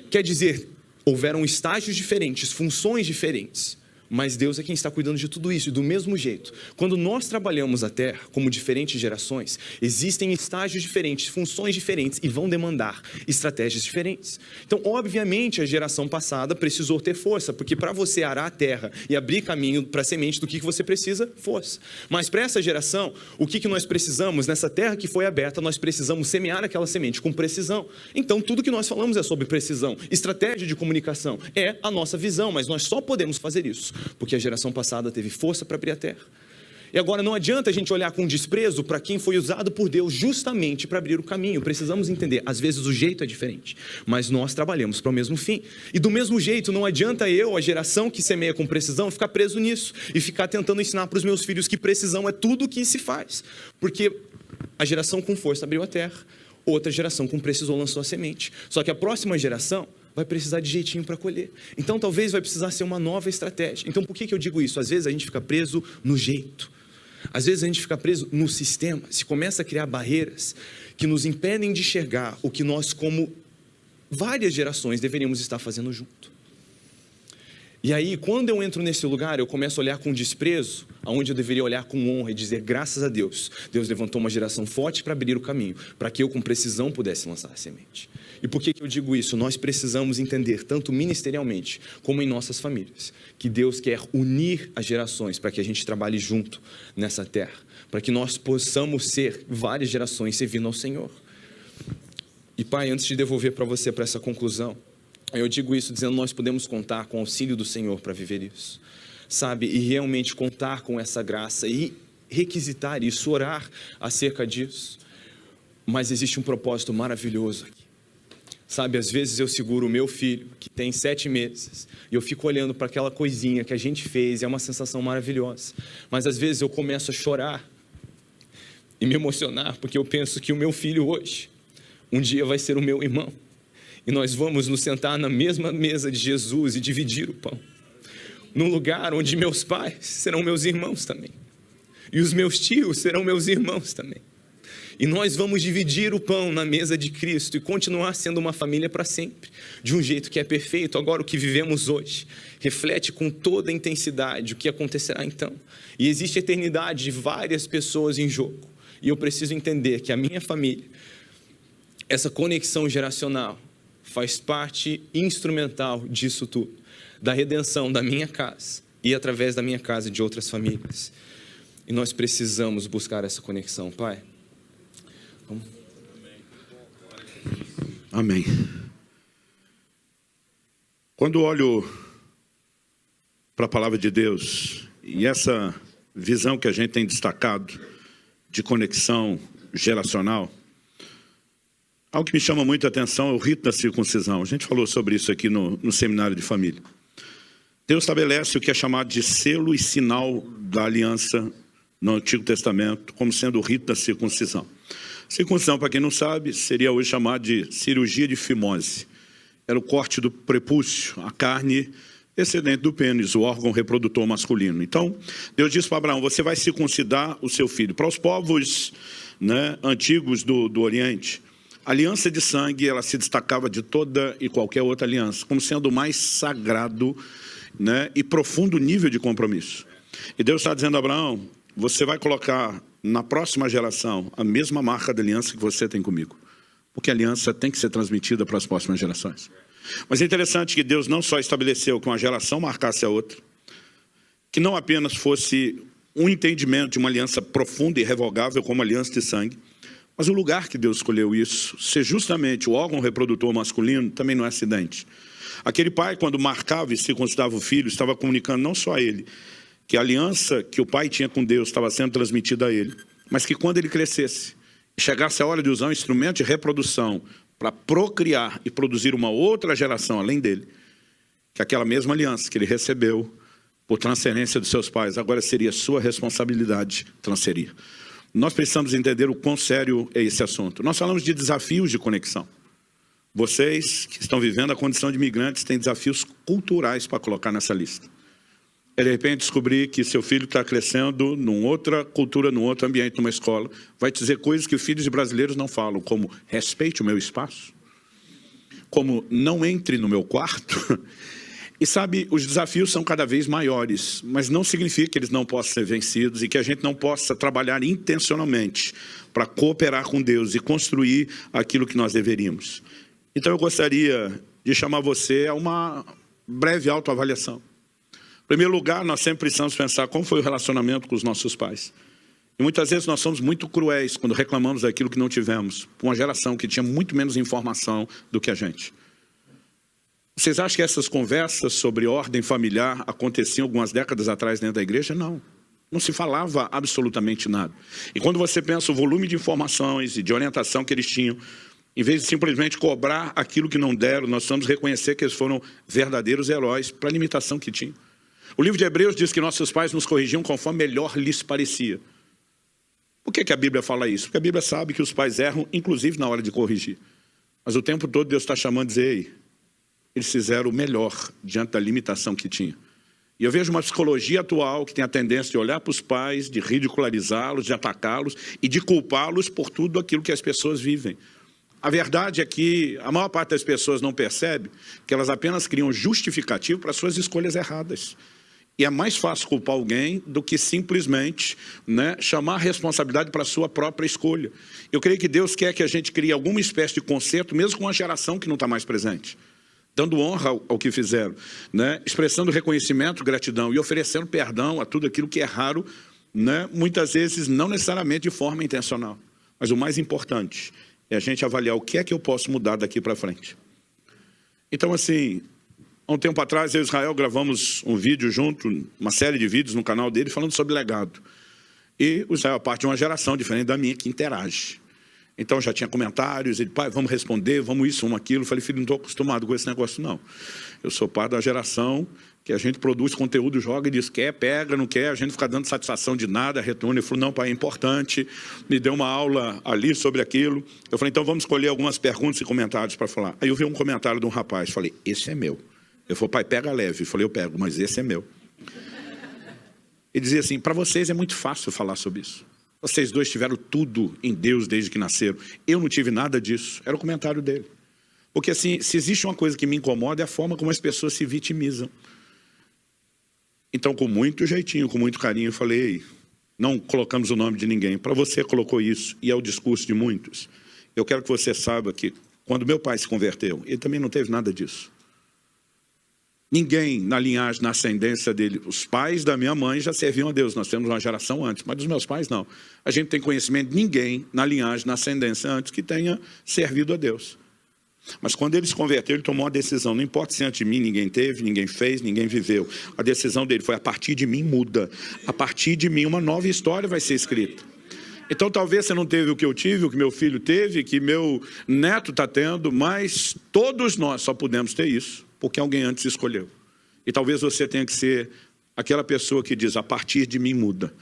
Quer dizer, houveram estágios diferentes, funções diferentes, mas Deus é quem está cuidando de tudo isso. E do mesmo jeito, quando nós trabalhamos a terra como diferentes gerações, existem estágios diferentes, funções diferentes e vão demandar estratégias diferentes. Então, obviamente, a geração passada precisou ter força, porque para você arar a terra e abrir caminho para a semente, do que você precisa? Força. Mas para essa geração, o que nós precisamos? Nessa terra que foi aberta, nós precisamos semear aquela semente com precisão. Então, tudo que nós falamos é sobre precisão. Estratégia de comunicação é a nossa visão, mas nós só podemos fazer isso porque a geração passada teve força para abrir a terra. E agora não adianta a gente olhar com desprezo para quem foi usado por Deus justamente para abrir o caminho. Precisamos entender, às vezes o jeito é diferente, mas nós trabalhamos para o mesmo fim. E do mesmo jeito, não adianta eu, a geração que semeia com precisão, ficar preso nisso e ficar tentando ensinar para os meus filhos que precisão é tudo o que se faz. Porque a geração com força abriu a terra, outra geração com precisão lançou a semente. Só que a próxima geração vai precisar de jeitinho para colher. Então, talvez vai precisar ser uma nova estratégia. Então, por que eu digo isso? Às vezes a gente fica preso no jeito. Às vezes a gente fica preso no sistema. Se começa a criar barreiras que nos impedem de enxergar o que nós, como várias gerações, deveríamos estar fazendo junto. E aí, quando eu entro nesse lugar, eu começo a olhar com desprezo, aonde eu deveria olhar com honra e dizer, graças a Deus, Deus levantou uma geração forte para abrir o caminho, para que eu com precisão pudesse lançar a semente. E por que eu digo isso? Nós precisamos entender, tanto ministerialmente, como em nossas famílias, que Deus quer unir as gerações para que a gente trabalhe junto nessa terra, para que nós possamos ser várias gerações servindo ao Senhor. E Pai, antes de devolver para você para essa conclusão, eu digo isso dizendo, nós podemos contar com o auxílio do Senhor para viver isso, sabe? E realmente contar com essa graça e requisitar isso, orar acerca disso. Mas existe um propósito maravilhoso aqui. Sabe, às vezes eu seguro o meu filho, que tem 7 meses, e eu fico olhando para aquela coisinha que a gente fez, e é uma sensação maravilhosa. Mas às vezes eu começo a chorar e me emocionar, porque eu penso que o meu filho hoje, um dia vai ser o meu irmão. E nós vamos nos sentar na mesma mesa de Jesus e dividir o pão. Num lugar onde meus pais serão meus irmãos também. E os meus tios serão meus irmãos também. E nós vamos dividir o pão na mesa de Cristo e continuar sendo uma família para sempre, de um jeito que é perfeito. Agora, o que vivemos hoje reflete com toda a intensidade o que acontecerá então. E existe a eternidade de várias pessoas em jogo. E eu preciso entender que a minha família, essa conexão geracional, faz parte instrumental disso tudo, da redenção da minha casa e através da minha casa de outras famílias. E nós precisamos buscar essa conexão, Pai. Vamos. Amém. Quando olho para a palavra de Deus e essa visão que a gente tem destacado de conexão geracional, algo que me chama muito a atenção é o rito da circuncisão. A gente falou sobre isso aqui no seminário de família. Deus estabelece o que é chamado de selo e sinal da aliança no Antigo Testamento, como sendo o rito da circuncisão. Circuncisão, para quem não sabe, seria hoje chamado de cirurgia de fimose. Era o corte do prepúcio, a carne excedente do pênis, o órgão reprodutor masculino. Então, Deus disse para Abraão, você vai circuncidar o seu filho. Para os povos antigos do Oriente, a aliança de sangue, ela se destacava de toda e qualquer outra aliança, como sendo o mais sagrado, e profundo nível de compromisso. E Deus está dizendo a Abraão, você vai colocar na próxima geração a mesma marca da aliança que você tem comigo. Porque a aliança tem que ser transmitida para as próximas gerações. Mas é interessante que Deus não só estabeleceu que uma geração marcasse a outra, que não apenas fosse um entendimento de uma aliança profunda e irrevogável como a aliança de sangue, mas o lugar que Deus escolheu isso, ser justamente o órgão reprodutor masculino, também não é acidente. Aquele pai, quando marcava e circuncidava o filho, estava comunicando não só a ele, que a aliança que o pai tinha com Deus estava sendo transmitida a ele, mas que quando ele crescesse, chegasse a hora de usar um instrumento de reprodução para procriar e produzir uma outra geração além dele, que aquela mesma aliança que ele recebeu por transferência dos seus pais, agora seria sua responsabilidade transferir. Nós precisamos entender o quão sério é esse assunto. Nós falamos de desafios de conexão. Vocês que estão vivendo a condição de imigrantes têm desafios culturais para colocar nessa lista. É de repente descobrir que seu filho está crescendo numa outra cultura, num outro ambiente, numa escola, vai dizer coisas que filhos de brasileiros não falam, como respeite o meu espaço, como não entre no meu quarto. E sabe, os desafios são cada vez maiores, mas não significa que eles não possam ser vencidos e que a gente não possa trabalhar intencionalmente para cooperar com Deus e construir aquilo que nós deveríamos. Então eu gostaria de chamar você a uma breve autoavaliação. Em primeiro lugar, nós sempre precisamos pensar como foi o relacionamento com os nossos pais. E muitas vezes nós somos muito cruéis quando reclamamos daquilo que não tivemos, por uma geração que tinha muito menos informação do que a gente. Vocês acham que essas conversas sobre ordem familiar aconteciam algumas décadas atrás dentro da igreja? Não. Não se falava absolutamente nada. E quando você pensa o volume de informações e de orientação que eles tinham, em vez de simplesmente cobrar aquilo que não deram, nós precisamos reconhecer que eles foram verdadeiros heróis para a limitação que tinham. O livro de Hebreus diz que nossos pais nos corrigiam conforme melhor lhes parecia. Por que a Bíblia fala isso? Porque a Bíblia sabe que os pais erram, inclusive na hora de corrigir. Mas o tempo todo Deus está chamando e dizer, ei, eles fizeram o melhor diante da limitação que tinha. E eu vejo uma psicologia atual que tem a tendência de olhar para os pais, de ridicularizá-los, de atacá-los e de culpá-los por tudo aquilo que as pessoas vivem. A verdade é que a maior parte das pessoas não percebe que elas apenas criam justificativo para suas escolhas erradas. E é mais fácil culpar alguém do que simplesmente chamar a responsabilidade para a sua própria escolha. Eu creio que Deus quer que a gente crie alguma espécie de conserto, mesmo com uma geração que não está mais presente. Dando honra ao que fizeram, expressando reconhecimento, gratidão e oferecendo perdão a tudo aquilo que é raro, muitas vezes não necessariamente de forma intencional. Mas o mais importante é a gente avaliar o que é que eu posso mudar daqui para frente. Então, assim, há um tempo atrás, eu e Israel gravamos um vídeo junto, uma série de vídeos no canal dele, falando sobre legado. E o Israel é parte de uma geração diferente da minha, que interage. Então já tinha comentários, ele, pai, vamos responder, vamos isso, vamos aquilo. Eu falei, filho, não estou acostumado com esse negócio, não. Eu sou parte da geração que a gente produz conteúdo, joga e diz, quer, pega, não quer, a gente fica dando satisfação de nada, retorno. Ele falou, não, pai, é importante. Me deu uma aula ali sobre aquilo. Eu falei, então vamos escolher algumas perguntas e comentários para falar. Aí eu vi um comentário de um rapaz, falei, esse é meu. Eu falei, pai, pega leve. Eu falei, eu pego, mas esse é meu. Ele dizia assim, para vocês é muito fácil falar sobre isso. Vocês dois tiveram tudo em Deus desde que nasceram. Eu não tive nada disso. Era o comentário dele. Porque assim, se existe uma coisa que me incomoda é a forma como as pessoas se vitimizam. Então, com muito jeitinho, com muito carinho, eu falei, não colocamos o nome de ninguém. Para você colocou isso, e é o discurso de muitos. Eu quero que você saiba que, quando meu pai se converteu, ele também não teve nada disso. Ninguém na linhagem, na ascendência dele, os pais da minha mãe já serviam a Deus, nós temos uma geração antes, mas dos meus pais não. A gente tem conhecimento de ninguém na linhagem, na ascendência antes que tenha servido a Deus. Mas quando ele se converteu, ele tomou uma decisão, não importa se antes de mim ninguém teve, ninguém fez, ninguém viveu. A decisão dele foi, a partir de mim muda, a partir de mim uma nova história vai ser escrita. Então talvez você não teve o que eu tive, o que meu filho teve, que meu neto está tendo, mas todos nós só podemos ter isso porque alguém antes escolheu. E talvez você tenha que ser aquela pessoa que diz, a partir de mim muda.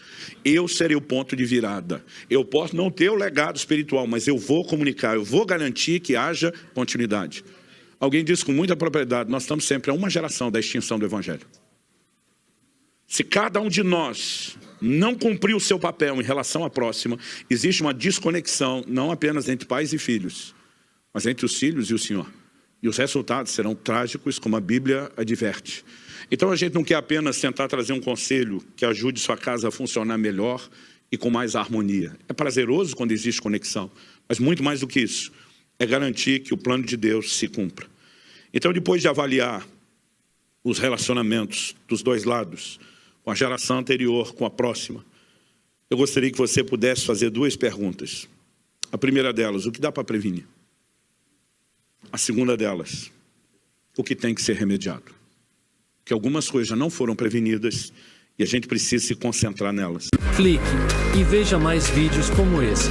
Eu serei o ponto de virada. Eu posso não ter o legado espiritual, mas eu vou comunicar, eu vou garantir que haja continuidade. Alguém disse com muita propriedade, nós estamos sempre a uma geração da extinção do Evangelho. Se cada um de nós não cumprir o seu papel em relação à próxima, existe uma desconexão, não apenas entre pais e filhos, mas entre os filhos e o Senhor. E os resultados serão trágicos, como a Bíblia adverte. Então a gente não quer apenas tentar trazer um conselho que ajude sua casa a funcionar melhor e com mais harmonia. É prazeroso quando existe conexão, mas muito mais do que isso, é garantir que o plano de Deus se cumpra. Então, depois de avaliar os relacionamentos dos dois lados, com a geração anterior, com a próxima, eu gostaria que você pudesse fazer duas perguntas. A primeira delas, o que dá para prevenir? A segunda delas, o que tem que ser remediado? Que algumas coisas já não foram prevenidas e a gente precisa se concentrar nelas. Clique e veja mais vídeos como esse.